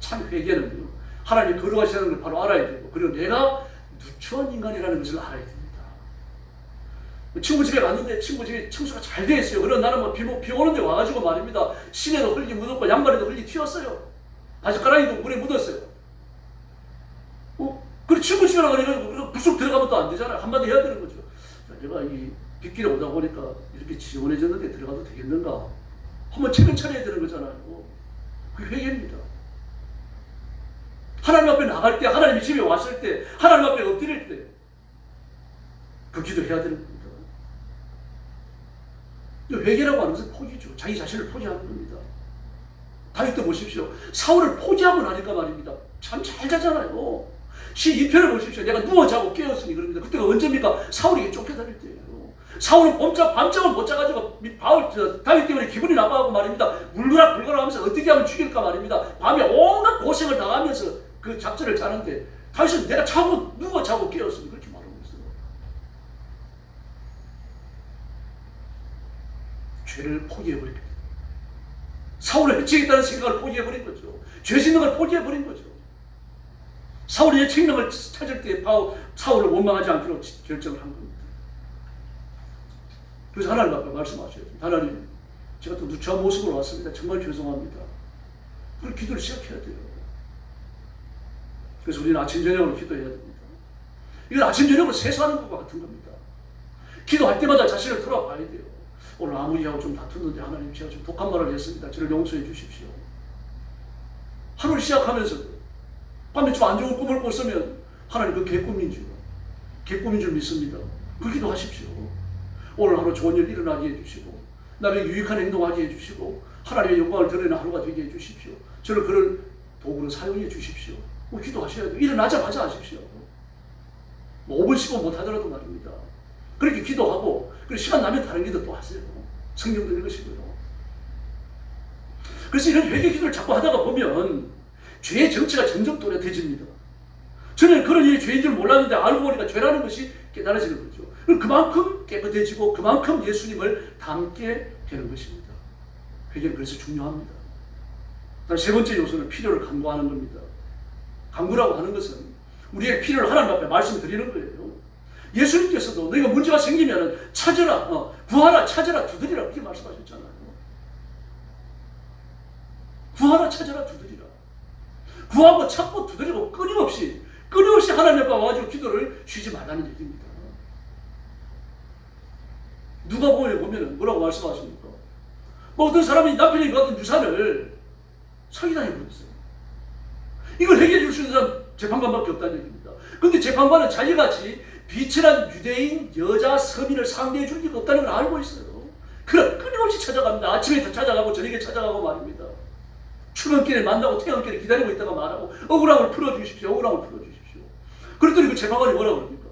참 회개는요. 하나님이 거룩하시다는 걸 바로 알아야 되고 그리고 내가 누추한 인간이라는 것을 알아야 됩니다. 친구 집에 갔는데 친구 집에 청소가 잘 되어 있어요. 그럼 나는 비 오는데 와가지고 말입니다. 시내도 흘리 묻었고 양말에도 흘리 튀었어요. 바지가랑이도 물에 묻었어요. 그리고 친구 집에 가니까 부쩍 들어가면 또 안 되잖아요. 한마디 해야 되는 거죠. 내가 이 빗길에 오다 보니까 이렇게 지원해졌는데 들어가도 되겠는가? 한번 책을 차려야 되는 거잖아요. 그게 회개입니다. 하나님 앞에 나갈 때, 하나님이 집에 왔을 때, 하나님 앞에 엎드릴 때, 그 기도 해야 되는 겁니다. 회개라고 하는 것은 포기죠. 자기 자신을 포기하는 겁니다. 다윗도 보십시오. 사울을 포기하고 나니까 말입니다. 참 잘 자잖아요. 12편을 보십시오. 내가 누워 자고 깨었으니 그럽니다. 그때가 언제입니까? 사울에게 쫓겨다닐 때예요. 사울은 밤잠을 못 자가지고 다윗 때문에 기분이 나빠하고 말입니다. 물거라 하면서 어떻게 하면 죽일까 말입니다. 밤에 온갖 고생을 당하면서 그 작전을 짜는데 다윗은 내가 누워 자고 깨었으니 그렇게 말하고 있어요. 죄를 포기해버립니다. 사울을 해치겠다는 생각을 포기해버린 거죠. 죄 짓는 걸 포기해버린 거죠. 사울의 책임을 찾을 때 사울을 원망하지 않기로 결정을 한 겁니다. 그래서 하나님 앞에 말씀하셔요. 하나님, 제가 또 누추한 모습으로 왔습니다. 정말 죄송합니다. 그걸 기도를 시작해야 돼요. 그래서 우리는 아침 저녁으로 기도해야 됩니다. 이건 아침 저녁으로 세수하는 것과 같은 겁니다. 기도할 때마다 자신을 돌아봐야 돼요. 오늘 아무리하고 좀 다퉜는데 하나님 제가 좀 독한 말을 했습니다. 저를 용서해 주십시오. 하루를 시작하면서 밤에 좀 안 좋은 꿈을 꿨으면 하나님 그 개꿈인 줄 믿습니다. 그 기도하십시오. 오늘 하루 좋은 일 일어나게 해주시고 남에게 유익한 행동하게 해주시고 하나님의 영광을 드러내는 하루가 되게 해주십시오. 저를 그런 도구로 사용해 주십시오. 기도하셔야 돼요. 일어나자마자 하십시오. 5분 10분 못하더라도 말입니다. 그렇게 기도하고 그리고 시간 나면 다른 기도 또 하세요. 성경도 읽으시고요. 그래서 이런 회개 기도를 자꾸 하다가 보면 죄의 정체가 점점 또렷해집니다. 저는 그런 일이 죄인 줄 몰랐는데 알고 보니까 죄라는 것이 깨달아지는 거죠. 그만큼 깨끗해지고 그만큼 예수님을 닮게 되는 것입니다. 회개는 그래서 중요합니다. 세 번째 요소는 필요를 간구하는 겁니다. 간구라고 하는 것은 우리의 필요를 하나님 앞에 말씀드리는 거예요. 예수님께서도 너희가 문제가 생기면 찾으라, 구하라, 찾으라, 두드리라 그렇게 말씀하셨잖아요. 구하라, 찾으라, 두드리라. 구하고 찾고 두드리고 끊임없이 하나님 앞에 와가지고 기도를 쉬지 말라는 얘기입니다. 누가복음에 보면 뭐라고 말씀하십니까? 뭐 어떤 사람이 남편이 받은 유산을 사기당해버렸어요. 이걸 해결해 줄 수 있는 사람 재판관밖에 없다는 얘기입니다. 그런데 재판관은 자기같이 비천한 유대인 여자 서민을 상대해 줄 리가 없다는 걸 알고 있어요. 그래 끊임없이 찾아갑니다. 아침에 찾아가고 저녁에 찾아가고 말입니다. 출근길에 만나고 퇴근길에 기다리고 있다가 말하고 억울함을 풀어주십시오. 억울함을 풀어주십시오. 그랬더니 그 재판관이 뭐라고 그럽니까?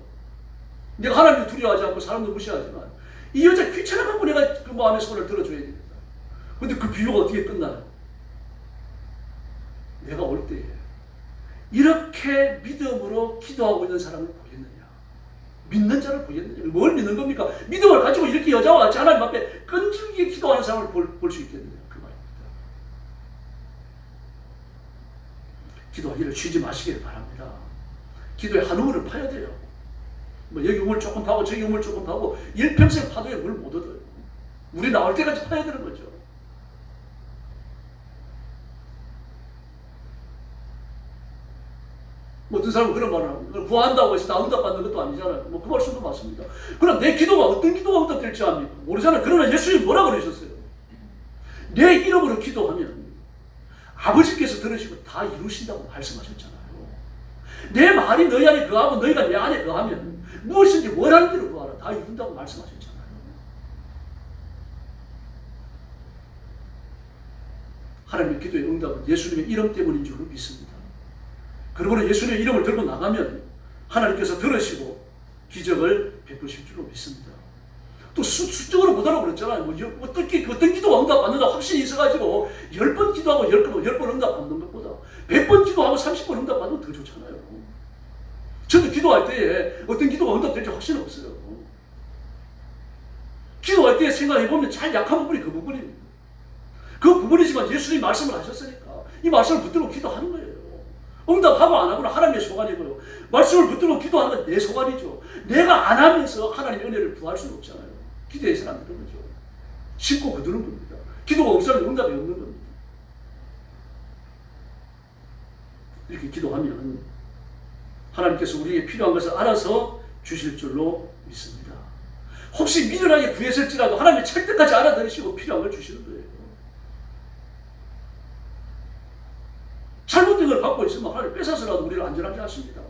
내가 하나님을 두려워하지 않고 사람도 무시하지만 이 여자 귀찮아갖고 내가 그 마음의 손을 들어줘야 됩니다. 근데 그 비유가 어떻게 끝나요? 내가 올 때에 이렇게 믿음으로 기도하고 있는 사람을 보겠느냐? 믿는 자를 보겠느냐? 뭘 믿는 겁니까? 믿음을 가지고 이렇게 여자와 같이 하나님 앞에 끈질기게 기도하는 사람을 볼 수 있겠느냐? 그 말입니다. 기도하기를 쉬지 마시길 바랍니다. 기도의 한 우물을 파야 돼요. 뭐 여기 우물 조금 파고 저기 우물 조금 파고 일평생 파도에 물 못 얻어요. 물이 나올 때까지 파야 되는 거죠. 뭐 어떤 사람은 그런 말을 합니다. 구한다고 해서 다 응답받는 것도 아니잖아요. 뭐 그 말씀도 맞습니다. 그럼 내 기도가 어떤 기도가 응답될지 압니까? 모르잖아요. 그러나 예수님이 뭐라 그러셨어요? 내 이름으로 기도하면 아버지께서 들으시고 다 이루신다고 말씀하셨잖아요. 내 말이 너희 안에 거하고 너희가 내 안에 거하면 무엇인지 원하는 대로 구하라. 다 이룬다고 말씀하셨잖아요. 하나님의 기도의 응답은 예수님의 이름 때문인 줄로 믿습니다. 그러고는 예수님의 이름을 들고 나가면 하나님께서 들으시고 기적을 베푸실 줄로 믿습니다. 또 수적으로 보다라고 그랬잖아요. 뭐 어떤 기도가 응답받는다 확신이 있어가지고 10번 기도하고 10번 응답받는 것보다 100번 기도하고 30번 응답받으면 더 좋잖아요. 저도 기도할 때에 어떤 기도가 응답될지 확신 없어요. 기도할 때 생각해보면 제일 약한 부분이 그 부분입니다. 그 부분이지만 예수님이 말씀을 하셨으니까 이 말씀을 붙들고 기도하는 거예요. 응답하고 안 하고는 하나님의 소관이고요. 말씀을 붙들고 기도하는 건 내 소관이죠. 내가 안 하면서 하나님의 은혜를 구할 수는 없잖아요. 기도해서는 안 되는 거죠. 심고 거두는 겁니다. 기도가 없으면 응답이 없는 겁니다. 이렇게 기도하면 하나님께서 우리에게 필요한 것을 알아서 주실 줄로 믿습니다. 혹시 미련하게 구했을지라도 하나님이 찰때까지 알아들으시고 필요한 걸 주시는 거예요. 잘못된 걸 갖고 있으면 하나님 뺏어서라도 우리를 안전하게 하십니다.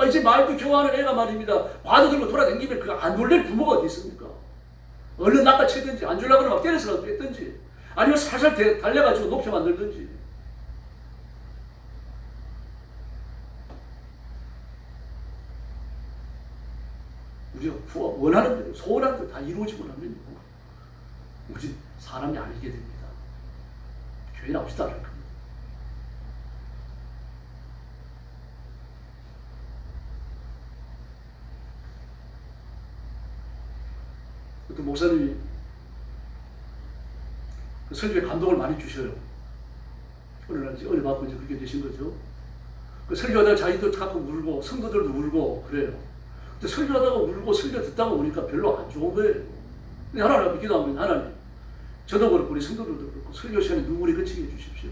이제 말도 교환하는 애가 말입니다. 과도 들고 돌아다니면 그 안 놀랄 부모가 어디 있습니까? 얼른 낚아채든지 안 주려고 하면 막 때려서라도 뺐든지 아니면 살살 달래가지고 녹여 만들든지. 우리가 원하는 대로 소원하는 대로 다 이루어지고 나면 우리 사람이 아니게 됩니다. 교회 나오지도 않을 겁니다. 어떤 목사님이 그 설교에 감동을 많이 주셔요. 어느 받고 이제 그렇게 되신 거죠. 그 설교하다가 자기도 가끔 울고 성도들도 울고 그래요. 근데 설교하다가 울고 설교 듣다가 오니까 별로 안 좋은 거예요. 근데 하나님 앞에 기도하면 하나님, 저도 그렇고 우리 성도들도 그렇고 설교 시간에 눈물이 그치게 해주십시오.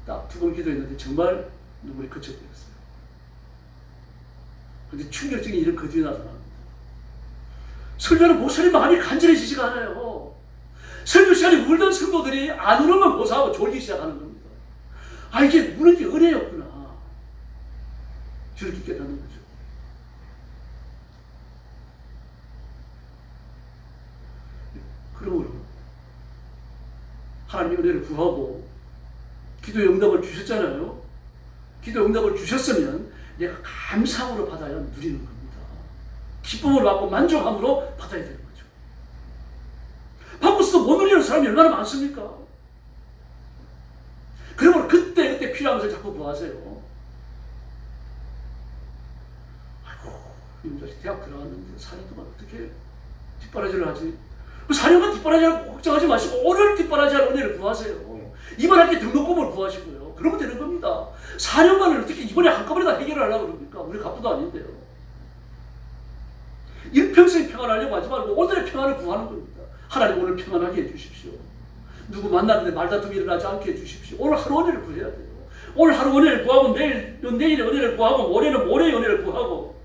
딱 2번 기도했는데 정말 눈물이 그쳐버렸어요. 근데 충격적인 일은 그 뒤에 나타납니다. 설교는 목소리 마음이 간절해지지가 않아요. 설교 시간에 울던 성도들이 안 울으면 고사하고 졸기 시작하는 겁니다. 아, 이게 우는 게 은혜였구나. 저렇게 깨닫는 거죠. 그러므로 하나님의 은혜를 구하고 기도의 응답을 주셨잖아요. 기도의 응답을 주셨으면 내가 감사함으로 받아야 누리는 겁니다. 기쁨을 받고 만족함으로 받아야 되는 거죠. 받고서도 못 누리는 사람이 얼마나 많습니까? 그러므로 그때 필요한 것을 자꾸 구하세요. 아이고, 이 자식 대학 들어갔는데 4년 동안 어떻게 뒷바라지를 하지? 그 4년간 뒷바라지하고 걱정하지 마시고 오늘 뒷바라지할 은혜를 구하세요. 이번에 등록금을 구하시고요. 그러면 되는 겁니다. 4년간을 어떻게 이번에 한꺼번에 다 해결하려고 그럽니까? 우리 갑부도 아닌데요. 일평생 평안하려고 하지 말고 오늘의 평안을 구하는 겁니다. 하나님 오늘 평안하게 해주십시오. 누구 만나는데 말다툼이 일어나지 않게 해주십시오. 오늘 하루 은혜를 구해야 돼요. 오늘 하루 은혜를 구하고 내일의 은혜를 구하고 모레는 모레의 은혜를 구하고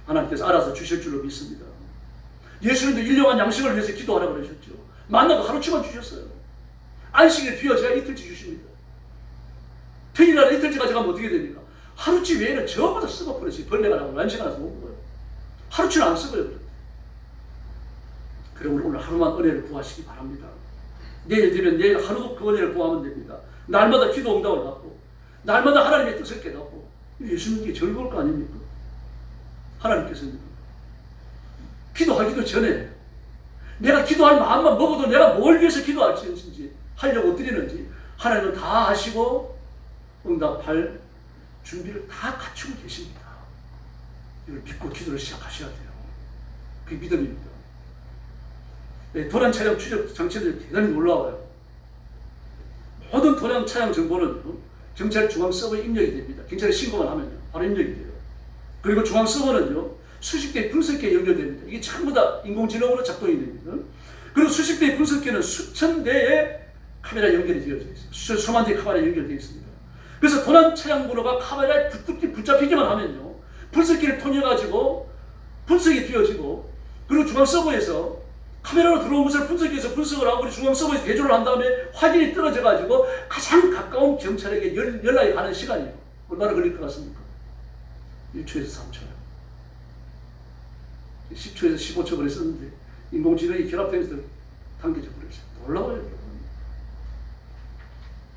하나님께서 알아서 주실 줄로 믿습니다. 예수님도 일용한 양식을 위해서 기도하라고 그러셨죠. 만나도 하루치만 주셨어요. 안식일 뒤에 제가 이틀치 주십니다. 평일날 이틀치까지 가면 어떻게 됩니까? 하루치 외에는 전부 다 썩어버렸어요. 벌레가 나고 란시가 나서 못 먹어요. 하루치는 안 썩어요. 그러면 오늘 하루만 은혜를 구하시기 바랍니다. 내일 되면 내일 하루도 그 은혜를 구하면 됩니다. 날마다 기도 응답을 받고 날마다 하나님의 뜻을 깨닫고 예수님은 게 즐거울 거 아닙니까? 하나님께서는 기도하기도 전에 내가 기도할 마음만 먹어도 내가 뭘 위해서 기도할지 하려고 드리는지 하나님은 다 아시고 응답할 준비를 다 갖추고 계십니다. 이걸 믿고 기도를 시작하셔야 돼요. 그게 믿음입니다. 네, 도난 차량 추적 장치들이 대단히 놀라워요. 모든 도난 차량 정보는 경찰 중앙 서버에 입력이 됩니다. 경찰에 신고만 하면요. 바로 입력이 돼요. 그리고 중앙 서버는요. 수십 개의 분석기에 연결됩니다. 이게 전부 다 인공지능으로 작동이 됩니다. 그리고 수십 대의 분석기는 수천 대의 카메라 연결이 되어져 있어요. 수만 대의 카메라 연결되어 있습니다. 그래서 도난 차량 번호가 카메라에 붙잡히기만 하면요. 분석기를 통해 가지고 분석이 되어지고 그리고 중앙 서버에서 카메라로 들어온 것을 분석해서 분석을 하고 우리 중앙 서버에서 대조를 한 다음에 확인이 떨어져 가지고 가장 가까운 경찰에게 연락이 가는 시간이에요. 얼마나 걸릴 것 같습니까? 1초에서 3초요. 10초에서 15초 그랬었는데 인공지능이 결합되면서 당겨져 버렸어요. 놀라워요, 여러분.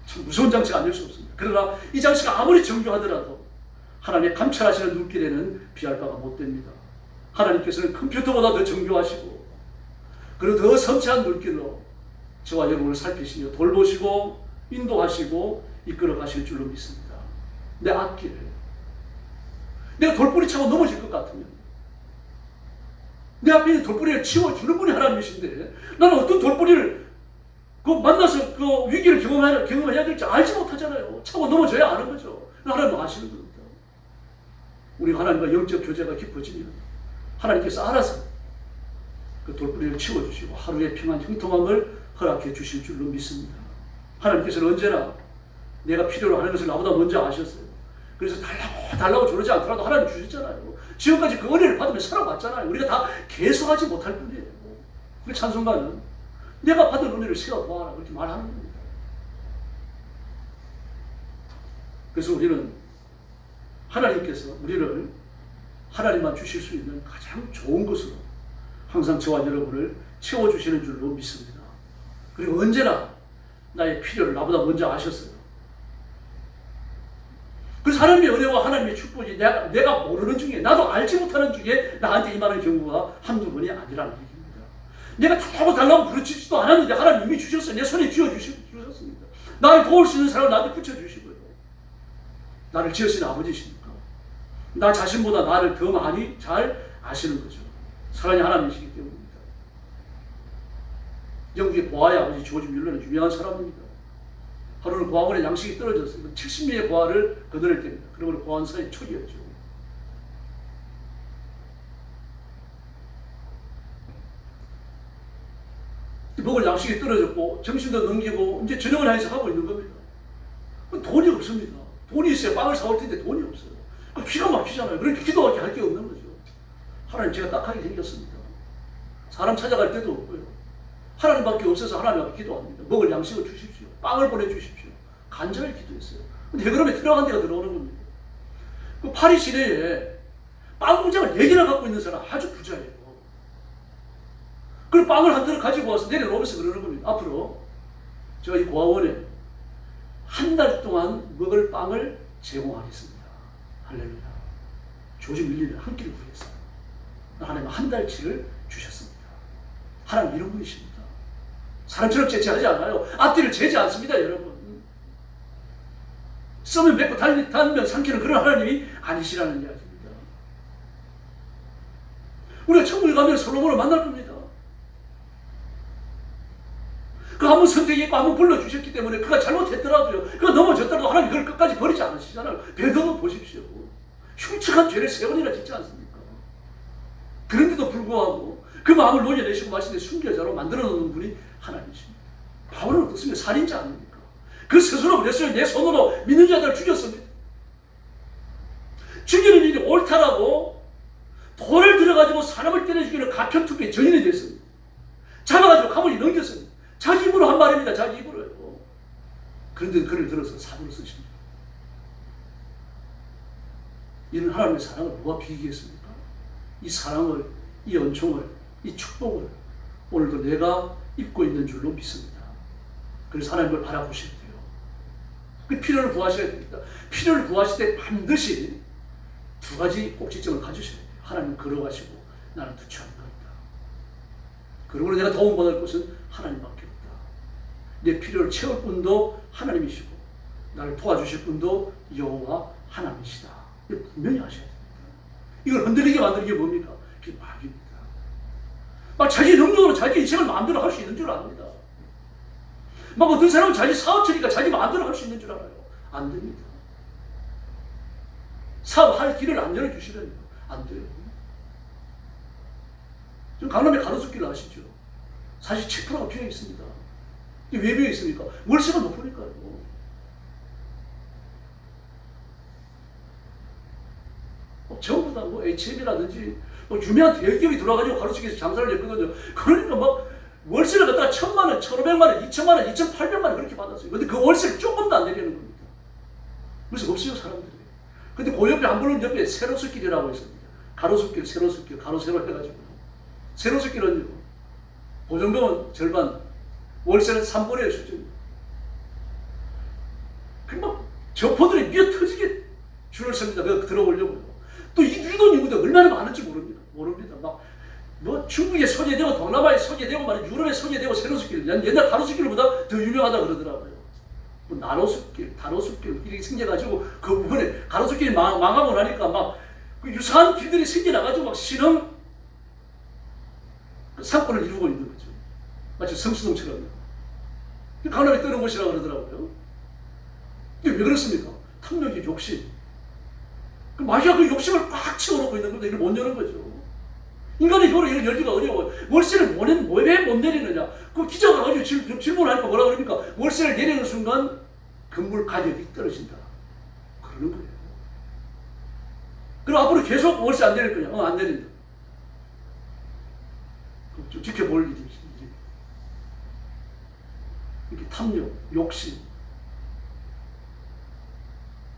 참 무서운 장치가 아닐 수 없습니다. 그러나 이 장치가 아무리 정교하더라도 하나님의 감찰하시는 눈길에는 비할 바가 못 됩니다. 하나님께서는 컴퓨터보다 더 정교하시고 그리고 더 섬세한 눈길로 저와 여러분을 살피시며 돌보시고 인도하시고 이끌어 가실 줄로 믿습니다. 내 앞길을 내가 돌뿌리 차고 넘어질 것 같으면 내 앞에 있는 돌뿌리를 치워주는 분이 하나님이신데 나는 어떤 돌뿌리를 만나서 그 위기를 경험해야 될지 알지 못하잖아요. 차고 넘어져야 아는 거죠. 하나님은 아시는 겁니다. 우리 하나님과 영적 교제가 깊어지면 하나님께서 알아서 그 돌뿌리를 치워주시고 하루의 평안 형통함을 허락해 주실 줄로 믿습니다. 하나님께서는 언제나 내가 필요로 하는 것을 나보다 먼저 아셨어요. 그래서 달라고 저러지 않더라도 하나님 주셨잖아요. 지금까지 그 은혜를 받으며 살아왔잖아요. 우리가 다 계속하지 못할 뿐이에요. 그 찬송가는 내가 받은 은혜를 세워보아라 그렇게 말하는 겁니다. 그래서 우리는 하나님께서 우리를 하나님만 주실 수 있는 가장 좋은 것으로 항상 저와 여러분을 채워주시는 줄로 믿습니다. 그리고 언제나 나의 필요를 나보다 먼저 아셨어요. 그래서 하나님의 은혜와 하나님의 축복이 내가 모르는 중에 나도 알지 못하는 중에 나한테 임하는 경우가 한두 번이 아니라는 얘기입니다. 내가 달라고 부르짖지도 않았는데 하나님 이미 주셨어요. 내 손에 쥐어주셨습니다. 나를 도울 수 있는 사람을 나한테 붙여주시고요. 나를 지으신 아버지십니까? 나 자신보다 나를 더 많이 잘 아시는 거죠. 사랑의 하나님이시기 때문입니다. 영국의 고아의 아버지 조지 뮬러는 유명한 사람입니다. 하루는 고아원에 양식이 떨어졌습니다. 70명의 고아를 거둬낼 때입니다. 그러면 고아원사의 초기였죠. 먹을 양식이 떨어졌고 점심도 넘기고 이제 저녁을 해서 하고 있는 겁니다. 돈이 없습니다. 돈이 있어야 빵을 사올 텐데 돈이 없어요. 기가 막히잖아요. 그러니까 기도밖에 할 게 없는 거죠. 하나님 제가 딱하게 생겼습니다. 사람 찾아갈 데도 없고요. 하나님밖에 없어서 하나님 앞에 기도합니다. 먹을 양식을 주십시오. 빵을 보내주십시오. 간절히 기도했어요. 근데 그러면 들어간 데가 들어오는 겁니다. 그 파리 시내에 빵 공장을 4개나 갖고 있는 사람 아주 부자예요. 그리고 빵을 한 그릇 가지고 와서 내려놓으면서 그러는 겁니다. 앞으로 제가 이 고아원에 한 달 동안 먹을 빵을 제공하겠습니다. 할렐루야. 조지 밀리는 한 끼를 구했어요. 하나님은 한 달치를 주셨습니다. 하나님 이런 분이십니다. 사람처럼 제지하지 않아요. 앞뒤를 재지 않습니다, 여러분. 썸을 맺고 달면 삼키는 그런 하나님이 아니시라는 이야기입니다. 우리가 천국에 가면 솔로몬을 만날 겁니다. 그 한번 선택했고 한번 불러주셨기 때문에 그가 잘못했더라도요. 그가 넘어졌더라도 하나님 그걸 끝까지 버리지 않으시잖아요. 베드로 보십시오. 흉측한 죄를 3번이나 짓지 않습니까? 그런데도 불구하고 그 마음을 녹여내시고 마침내 순교자로 만들어 놓는 분이 하나님이십니다. 바울은 어떻습니까? 살인자 아닙니까? 그 스스로 그랬어요. 내 손으로 믿는 자들을 죽였습니다. 죽이는 일이 옳다라고 돌을 들어가지고 사람을 때려 죽이는 가편투표에 전인이 됐습니다. 잡아가지고 가문이 넘겼습니다. 자기 입으로 한 말입니다. 자기 입으로요. 그런데 그를 들어서 사도로 쓰십니다. 이런 하나님의 사랑을 누가 비기겠습니까? 이 사랑을, 이 은총을, 이 축복을 오늘도 내가 입고 있는 줄로 믿습니다. 그래서 하나님을 바라보셔야 돼요. 그 필요를 구하셔야 됩니다. 필요를 구하실 때 반드시 2가지 꼭지점을 가지셔야 돼요. 하나님 걸어가시고 나는 두치하는 것이다. 그러므로 내가 도움받을 것은 하나님밖에 없다. 내 필요를 채울 분도 하나님이시고 나를 도와주실 분도 여호와 하나님이시다. 이걸 분명히 하셔야 됩니다. 이걸 흔들리게 만드는 게 뭡니까? 그게 마귀입니다. 막 자기 능력으로 자기 인생을 마음대로 할 수 있는 줄 압니다. 막 어떤 사람은 자기 사업체니까 자기 마음대로 할 수 있는 줄 알아요. 안 됩니다. 사업할 길을 안 열어주시려면 안 돼요. 지금 강남에 가로수길 아시죠? 사실 7%가 비어 있습니다. 왜 비어 있습니까? 월세가 높으니까요. 전부 다 뭐 H&M이라든지 뭐 유명한 대기업이 들어와가지고 가로수길에서 장사를 했거든요. 그러니까 막 월세를 갖다가 1,000만 원, 1,500만 원, 2,000만 원, 2,800만 원 그렇게 받았어요. 근데 그 월세를 조금도 안 내리는 겁니다. 그래서 없어요, 사람들이. 근데 그 옆에 안 보는 옆에 세로수길이라고 있습니다. 가로수길, 세로수길, 가로세로 해가지고. 세로수길은요, 보증금은 절반, 월세는 3분의 1 수준입니다. 그막 저포들이 미어 터지게 줄을 섭니다. 그거 들어오려고요. 또 이 유도인구도 얼마나 많은지 모릅니다. 막, 뭐 중국에 소개되고 동남아에 소개되고 말이야 유럽에 소개되고 세로수길, 옛날 가로수길보다 더 유명하다 그러더라고요. 뭐 나로수길, 다로수길 이렇게 생겨가지고 그 부분에 가로수길이 망하고 나니까 막 그 유사한 길들이 생겨나가지고 막 신흥 상권을 이루고 있는 거죠. 마치 성수동처럼요. 강남에 뜨는 곳이라고 그러더라고요. 이게 왜 그렇습니까? 탐욕이 욕심. 마귀가 그 욕심을 꽉 채워놓고 있는 건데 이걸 못 여는 거죠. 인간의 혀를 열기가 어려워요. 월세를 왜 못 내리느냐? 그 기자가 아주 질문하니까 뭐라 그럽니까? 월세를 내리는 순간 건물 가격이 떨어진다. 그러는 거예요. 그럼 앞으로 계속 월세 안 내릴 거냐? 안 내린다. 좀 지켜볼 일입니다. 이렇게 탐욕, 욕심,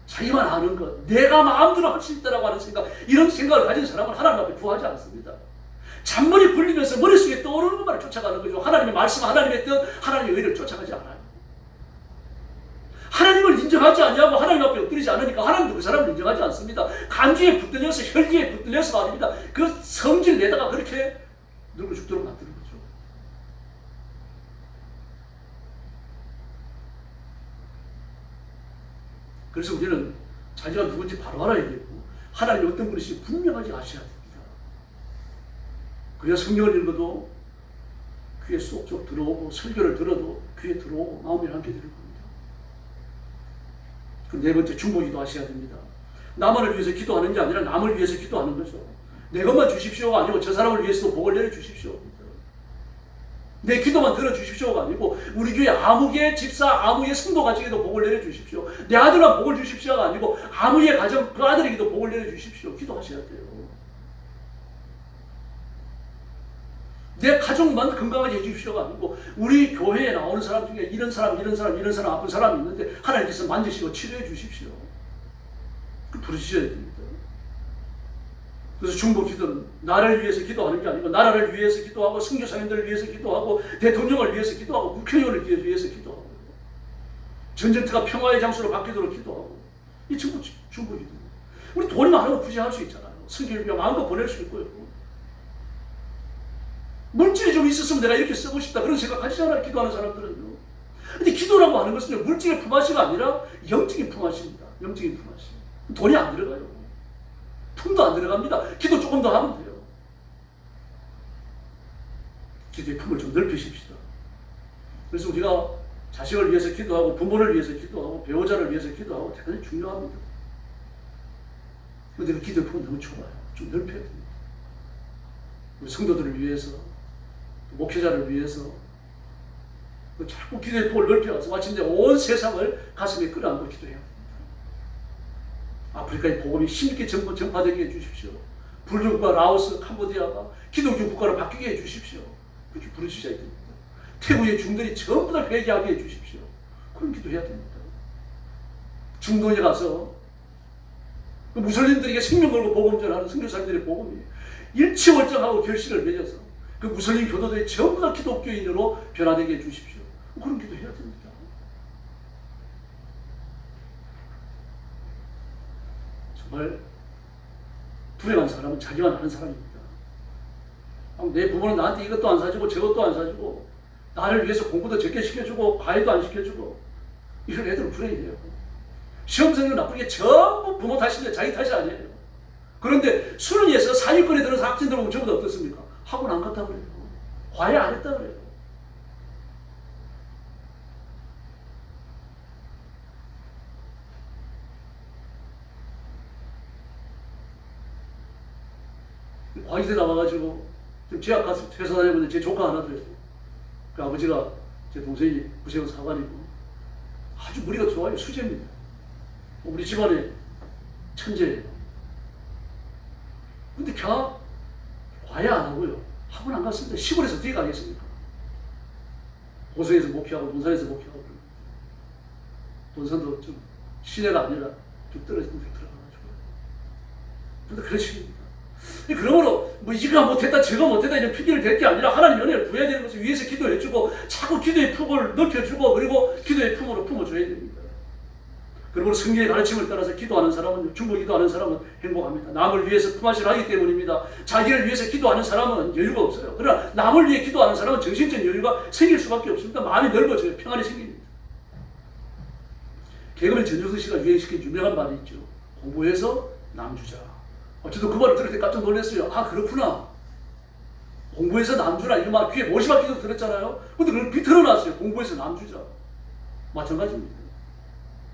자기만 아는 것, 내가 마음대로 할 수 있다라고 하는 생각, 이런 생각을 가진 사람은 하나님 앞에 구하지 않습니다. 잔머리 굴리면서 머릿속에 떠오르는 것만을 쫓아가는 거죠. 하나님의 말씀, 하나님의 뜻, 하나님의 의를 쫓아가지 않아요. 하나님을 인정하지 않냐고 하나님 앞에 엎드리지 않으니까 하나님도 그 사람을 인정하지 않습니다. 간주에 붙들려서, 혈기에 붙들려서 말입니다. 그 성질 내다가 그렇게 늙어 죽도록 만드는 거죠. 그래서 우리는 자기가 누군지 바로 알아야 되고 하나님이 어떤 분이신지 분명하게 아셔야 됩니다. 그래야 성경을 읽어도 귀에 쏙쏙 들어오고 설교를 들어도 귀에 들어오고 마음에 함께 들 겁니다. 그 4번째 중보기도 하셔야 됩니다. 나만을 위해서 기도하는 게 아니라 남을 위해서 기도하는 거죠. 내 것만 주십시오가 아니고 저 사람을 위해서도 복을 내려주십시오. 내 기도만 들어주십시오가 아니고 우리 교회 아무개 집사, 아무개 성도 가정에도 복을 내려주십시오. 내 아들만 복을 주십시오가 아니고 아무개 가정 그 아들에게도 복을 내려주십시오. 기도하셔야 돼요. 내 가족만 건강하게 해주십시오가 아니고 우리 교회에 나오는 사람 중에 이런 사람 아픈 사람이 있는데 하나님께서 만지시고 치료해 주십시오. 그 부르셔야 됩니다. 그래서 중보 기도는 나를 위해서 기도하는 게 아니고 나라를 위해서 기도하고 선교사님들을 위해서 기도하고 대통령을 위해서 기도하고 국회의원을 위해서 기도하고 전쟁터가 평화의 장소로 바뀌도록 기도하고 이 중보 기도. 우리 돈이 많으면 굳이 할 수 있잖아요. 선교를 마음껏 보낼 수 있고요. 물질이 좀 있었으면 내가 이렇게 쓰고 싶다 그런 생각 하시잖아요. 기도하는 사람들은요. 근데 기도라고 하는 것은 물질의 품앗이가 아니라 영적인 품앗이입니다. 영적인 품앗이. 돈이 안 들어가요. 품도 안 들어갑니다. 기도 조금 더 하면 돼요. 기도의 품을 좀 넓히십시다. 그래서 우리가 자식을 위해서 기도하고 부모를 위해서 기도하고 배우자를 위해서 기도하고 대단히 중요합니다. 그런데 그 기도의 폭은 너무 좁아요. 좀 넓혀야 됩니다. 우리 성도들을 위해서, 목회자를 위해서 자꾸 기도의 폭을 넓혀가서 마침내 온 세상을 가슴에 끌어안고 기도해야 됩니다. 아프리카의 복음이 힘있게 전파되게 해주십시오. 불교국가 라오스, 캄보디아가 기독교 국가로 바뀌게 해주십시오. 그렇게 부르짖어야 됩니다. 태국의 중들이 전부 다 회개하게 해주십시오. 그런 기도해야 됩니다. 중동에 가서 그 무슬림들에게 생명 걸고 복음 전하는 선교사님들의 복음이 일치월장하고 결실을 맺어서 그 무슬림 교도들이 전부 다 기독교인으로 변화되게 해주십시오. 그런 기도해야 됩니다. 정말 불행한 사람은 자기만 아는 사람입니다. 내 부모는 나한테 이것도 안 사주고 저것도 안 사주고 나를 위해서 공부도 적게 시켜주고 과외도 안 시켜주고 이런 애들은 불행해요. 시험 성적 나쁜 게 전부 부모 탓인데 자기 탓이 아니에요. 그런데 수능에서 상위권에 들어서 학생들 보면 전부 다 어떻습니까? 학원 안 갔다 그래요. 과외 안 했다 그래요. 과기대 나와가지고 지금 제약 가서 회사 다니는데 제 조카 하나 들어요. 그 아버지가 제 동생이 부세형 사관이고 아주 머리가 좋아요. 수재입니다. 우리 집안에 천재예요. 근데 걔가 과외 안 하고요. 학원 안 갔습니다. 시골에서 어떻게 가겠습니까? 고성에서 목회하고 논산에서 목회하고 논산도 좀 시내가 아니라 좀 떨어진 데 들어가가지고 근데 그런 식입니다. 그러므로 뭐 이가 못했다 저가 못했다 이런 핑계를 댈 게 아니라 하나님 은혜를 구해야 되는 것을 위해서 기도해주고 자꾸 기도의 품을 넓혀주고 그리고 기도의 품으로 품어줘야 됩니다. 그러므로 성경의 가르침을 따라서 기도하는 사람은 중보 기도하는 사람은 행복합니다. 남을 위해서 품앗이를 하기 때문입니다. 자기를 위해서 기도하는 사람은 여유가 없어요. 그러나 남을 위해 기도하는 사람은 정신적 여유가 생길 수밖에 없습니다. 마음이 넓어져요. 평안이 생깁니다. 개그맨 전효성 씨가 유행시킨 유명한 말이 있죠. 공부해서 남주자. 저도 그 말을 들을 때 깜짝 놀랐어요. 아 그렇구나. 공부해서 남주라 이런 말 귀에 못이 박히도 들었잖아요. 근데 그걸 비틀어놨어요. 공부해서 남주자. 마찬가지입니다.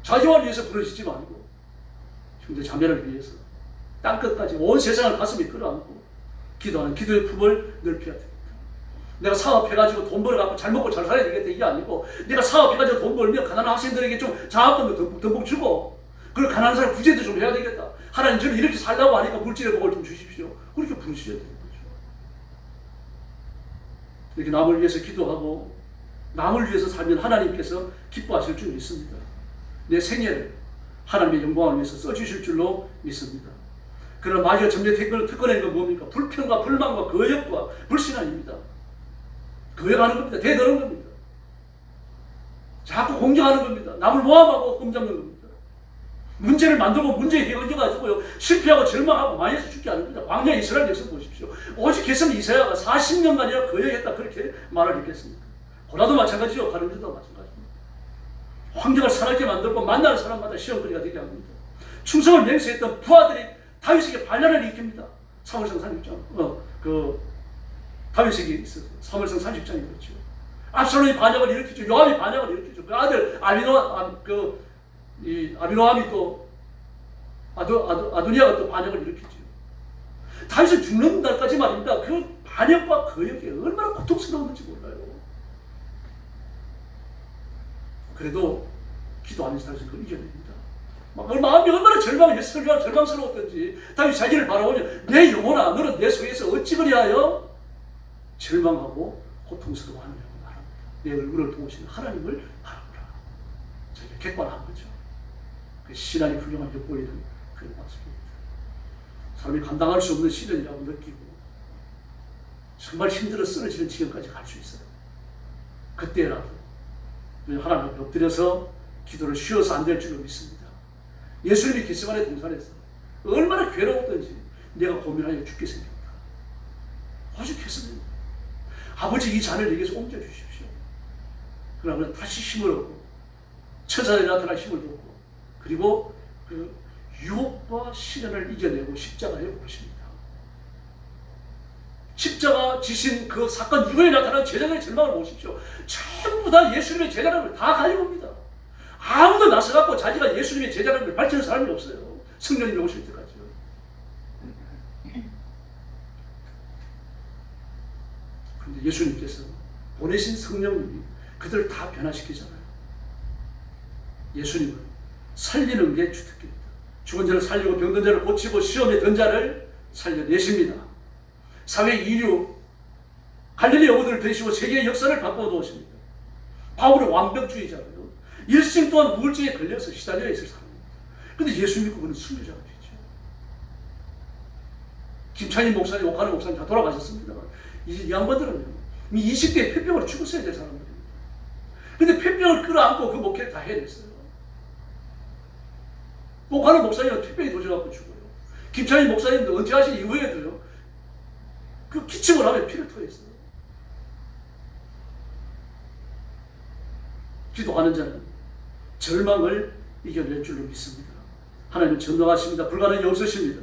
자기만 위해서 부르짖지 말고 형제 자매를 위해서 땅끝까지 온 세상을 가슴에 끌어안고 기도하는 기도의 품을 넓혀야 됩니다. 내가 사업해가지고 돈 벌어갖고 잘 먹고 잘 살아야 되겠다 이게 아니고 내가 사업해가지고 돈 벌면 가난한 학생들에게 좀 장학금도 듬뿍 주고 그리고 가난한 사람 구제도 좀 해야 되겠다. 하나님 저는 이렇게 살라고 하니까 물질의 복을 좀 주십시오. 그렇게 부르셔야 되는 거죠. 이렇게 남을 위해서 기도하고 남을 위해서 살면 하나님께서 기뻐하실 줄 믿습니다. 내 생애를 하나님의 영광을 위해서 써주실 줄로 믿습니다. 그러나 마귀가 점점 특권한 건 뭡니까? 불평과 불만과 거역과 불신앙입니다. 거역하는 겁니다. 대드는 겁니다. 자꾸 공격하는 겁니다. 남을 모함하고 흠잡는 겁니다. 문제를 만들고 문제 해결해가지고요 실패하고 절망하고 많이 해서 죽지 않습니다. 광야 이스라엘 역사 보십시오. 오직 개선 이사야가 40년간이나 거역했다 그렇게 말을 했겠습니까? 고라도 마찬가지요. 가룟유다도 마찬가지입니다. 환경을 살게 만들고 만나는 사람마다 시험거리가 되게 합니다. 충성을 맹세했던 부하들이 다윗에게 반란을 일으킵니다. 사무엘상 30장 다윗에게 있어서 사무엘상 30장이 그렇죠. 압살롬이 반역을 일으키죠. 요압이 반역을 일으키죠. 그 아들 아비노함이 또 아도니아가 또 반역을 일으키죠. 다윗은 죽는 날까지 말입니다. 그 반역과 거역이 얼마나 고통스러웠는지 몰라요. 그래도 기도하면서 다윗은 그걸 이겨냅니다. 마음이 얼마나 절망스러웠던지 다윗이 자기를 바라보며 내 영혼아 너는 내 속에서 어찌 그리하여 절망하고 고통스러워하느냐고 말합니다. 내 얼굴을 도우시는 하나님을 바라보라. 자기가 객관한 거죠. 그 신앙이 훌륭하게 보이는 그런 모습입니다. 사람이 감당할 수 없는 시련이라고 느끼고 정말 힘들어 쓰러지는 지경까지 갈 수 있어요. 그때라도 하나님 앞에 엎드려서 기도를 쉬어서 안 될 줄로 믿습니다. 예수님이 겟세마네 동산에서 얼마나 괴로웠던지 내가 고민하여 죽게 생겼다. 오죽했습니다. 아버지 이 잔을 내게서 옮겨주십시오. 그러면 다시 힘을 얻고 천사들이 나타나 힘을 얻고 그리고 그 유혹과 시련을 이겨내고 십자가에 오르십니다. 십자가 지신 그 사건 이후에 나타난 제자들의 절망을 보십시오. 전부 다 예수님의 제자라는 걸 다 가지고 옵니다. 아무도 나서갖고 자기가 예수님의 제자라는 걸 밝히는 사람이 없어요. 성령님이 오실 때까지요. 그런데 예수님께서 보내신 성령님이 그들을 다 변화시키잖아요. 예수님은 살리는 게 주특기입니다. 죽은 자를 살리고 병든 자를 고치고 시험에 든 자를 살려내십니다. 사회 인류 갈릴리 어부들을 되시고 세계의 역사를 바꿔 놓으십니다. 바울은 완벽주의자고요. 일생 동안 우울증에 걸려서 시달려 있을 사람입니다. 근데 예수 믿고 그는 순교자가 되죠. 김찬희 목사님, 오카노 목사님 다 돌아가셨습니다만 이 양반들은 이미 20대에 폐병으로 죽었어야 될 사람들입니다. 근데 폐병을 끌어안고 그 목회를 다 해냈어요. 오카노 목사님은 폐병이 도져갖고 죽어요. 김찬희 목사님도 은퇴하신 이후에도요, 그 기침을 하면 피를 토했어요. 기도하는 자는 절망을 이겨낼 줄로 믿습니다. 하나님은 전능하십니다. 불가능이 없으십니다.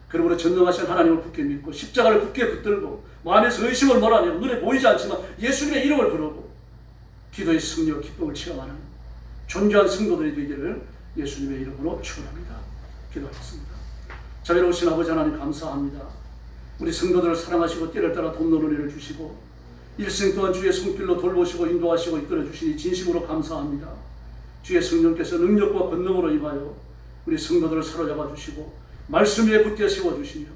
그러므로 전능하신 하나님을 굳게 믿고 십자가를 굳게 붙들고 마음에서 의심을 몰아내고 눈에 보이지 않지만 예수님의 이름을 부르고 기도의 승리와 기쁨을 체험하는 존귀한 성도들이 되기를 예수님의 이름으로 축원합니다. 기도하겠습니다. 자비로우신 아버지 하나님 감사합니다. 우리 성도들을 사랑하시고 때를 따라 돕는 은혜를 주시고 일생 동안 주의 손길로 돌보시고 인도하시고 이끌어 주시니 진심으로 감사합니다. 주의 성령께서 능력과 권능으로 임하여 우리 성도들을 사로잡아 주시고 말씀 위에 굳게 세워주시며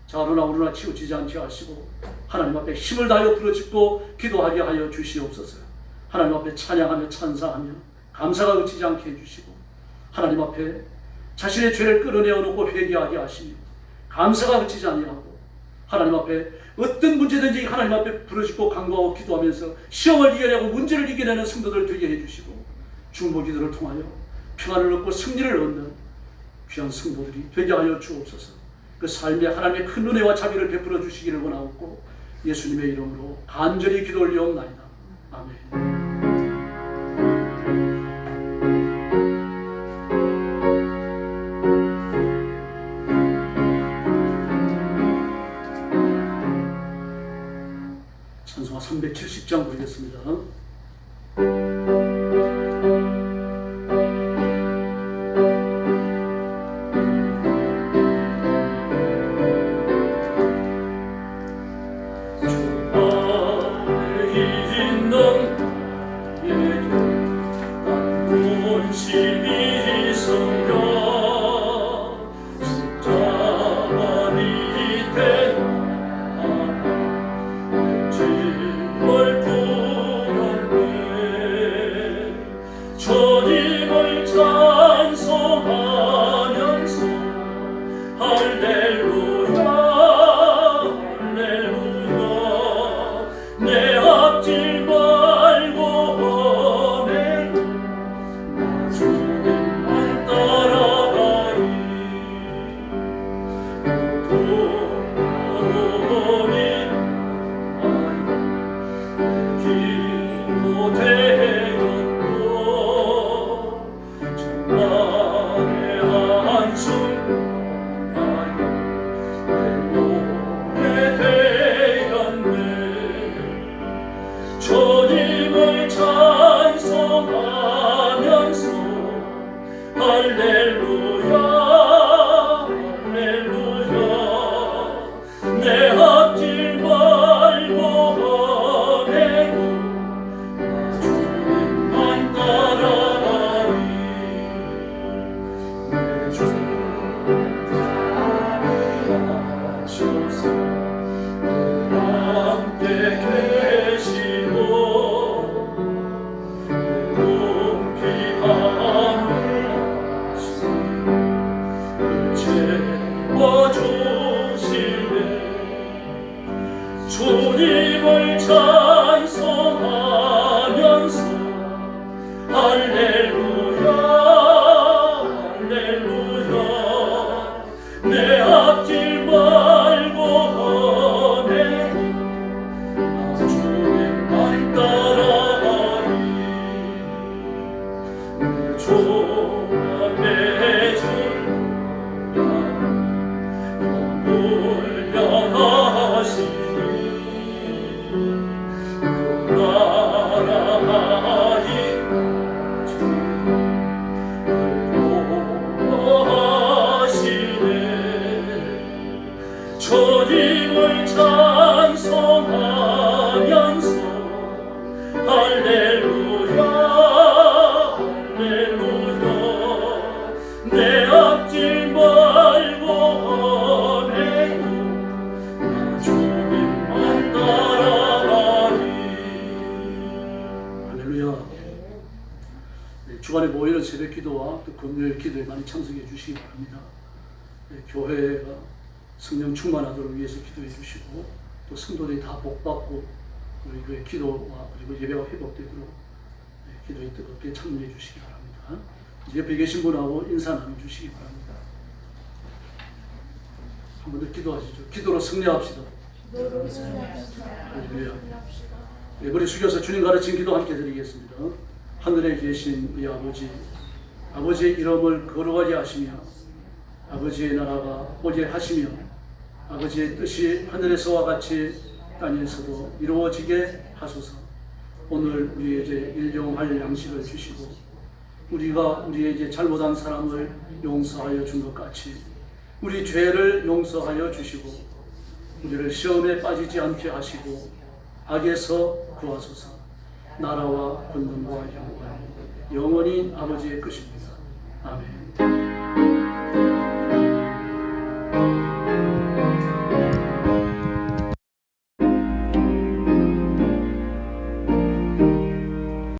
자루나 우루나 치우치지 않게 하시고 하나님 앞에 힘을 다하여 부르짖고 기도하게 하여 주시옵소서. 하나님 앞에 찬양하며 찬사하며 감사가 그치지 않게 해주시고 하나님 앞에 자신의 죄를 끌어내어 놓고 회개하게 하시며 감사가 그치지 아니하고 하나님 앞에 어떤 문제든지 하나님 앞에 부르짖고 간구하고 기도하면서 시험을 이겨내고 문제를 이겨내는 성도들 되게 해주시고 중보 기도를 통하여 평안을 얻고 승리를 얻는 귀한 성도들이 되게 하여 주옵소서. 그 삶에 하나님의 큰 은혜와 자비를 베풀어 주시기를 원하옵고 예수님의 이름으로 간절히 기도 올리옵나이다. 아멘. 찬송가 370장 부르겠습니다. 주님을 찬송하면서 할렐루야 할렐루야 내 앞길 말고 헤매고 나 주님만 따라가리 내 조각의 주 물량하시니 주간에 모이는 새벽 기도와 또 금요일 기도에 많이 참석해 주시기 바랍니다. 교회가 성령 충만하도록 위해서 기도해 주시고 또 성도들이 다 복받고 우리 교회 기도와 그리고 예배가 회복되도록 기도에 뜨겁게 참여해 주시기 바랍니다. 옆에 계신 분하고 인사 나눠주시기 바랍니다. 한 번 더 기도하시죠. 기도로 승리합시다. 할렐루야. 머리 숙여서 주님 가르친 기도 함께 드리겠습니다. 하늘에 계신 우리 아버지, 아버지의 이름을 거룩하게 하시며 아버지의 나라가 오게 하시며 아버지의 뜻이 하늘에서와 같이 땅에서도 이루어지게 하소서. 오늘 우리에게 일용할 양식을 주시고 우리가 우리에게 잘못한 사람을 용서하여 준 것 같이 우리 죄를 용서하여 주시고 우리를 시험에 빠지지 않게 하시고 악에서 구하소서. 나라와 권능과 영광이 영원히 아버지의 것입니다. 아멘.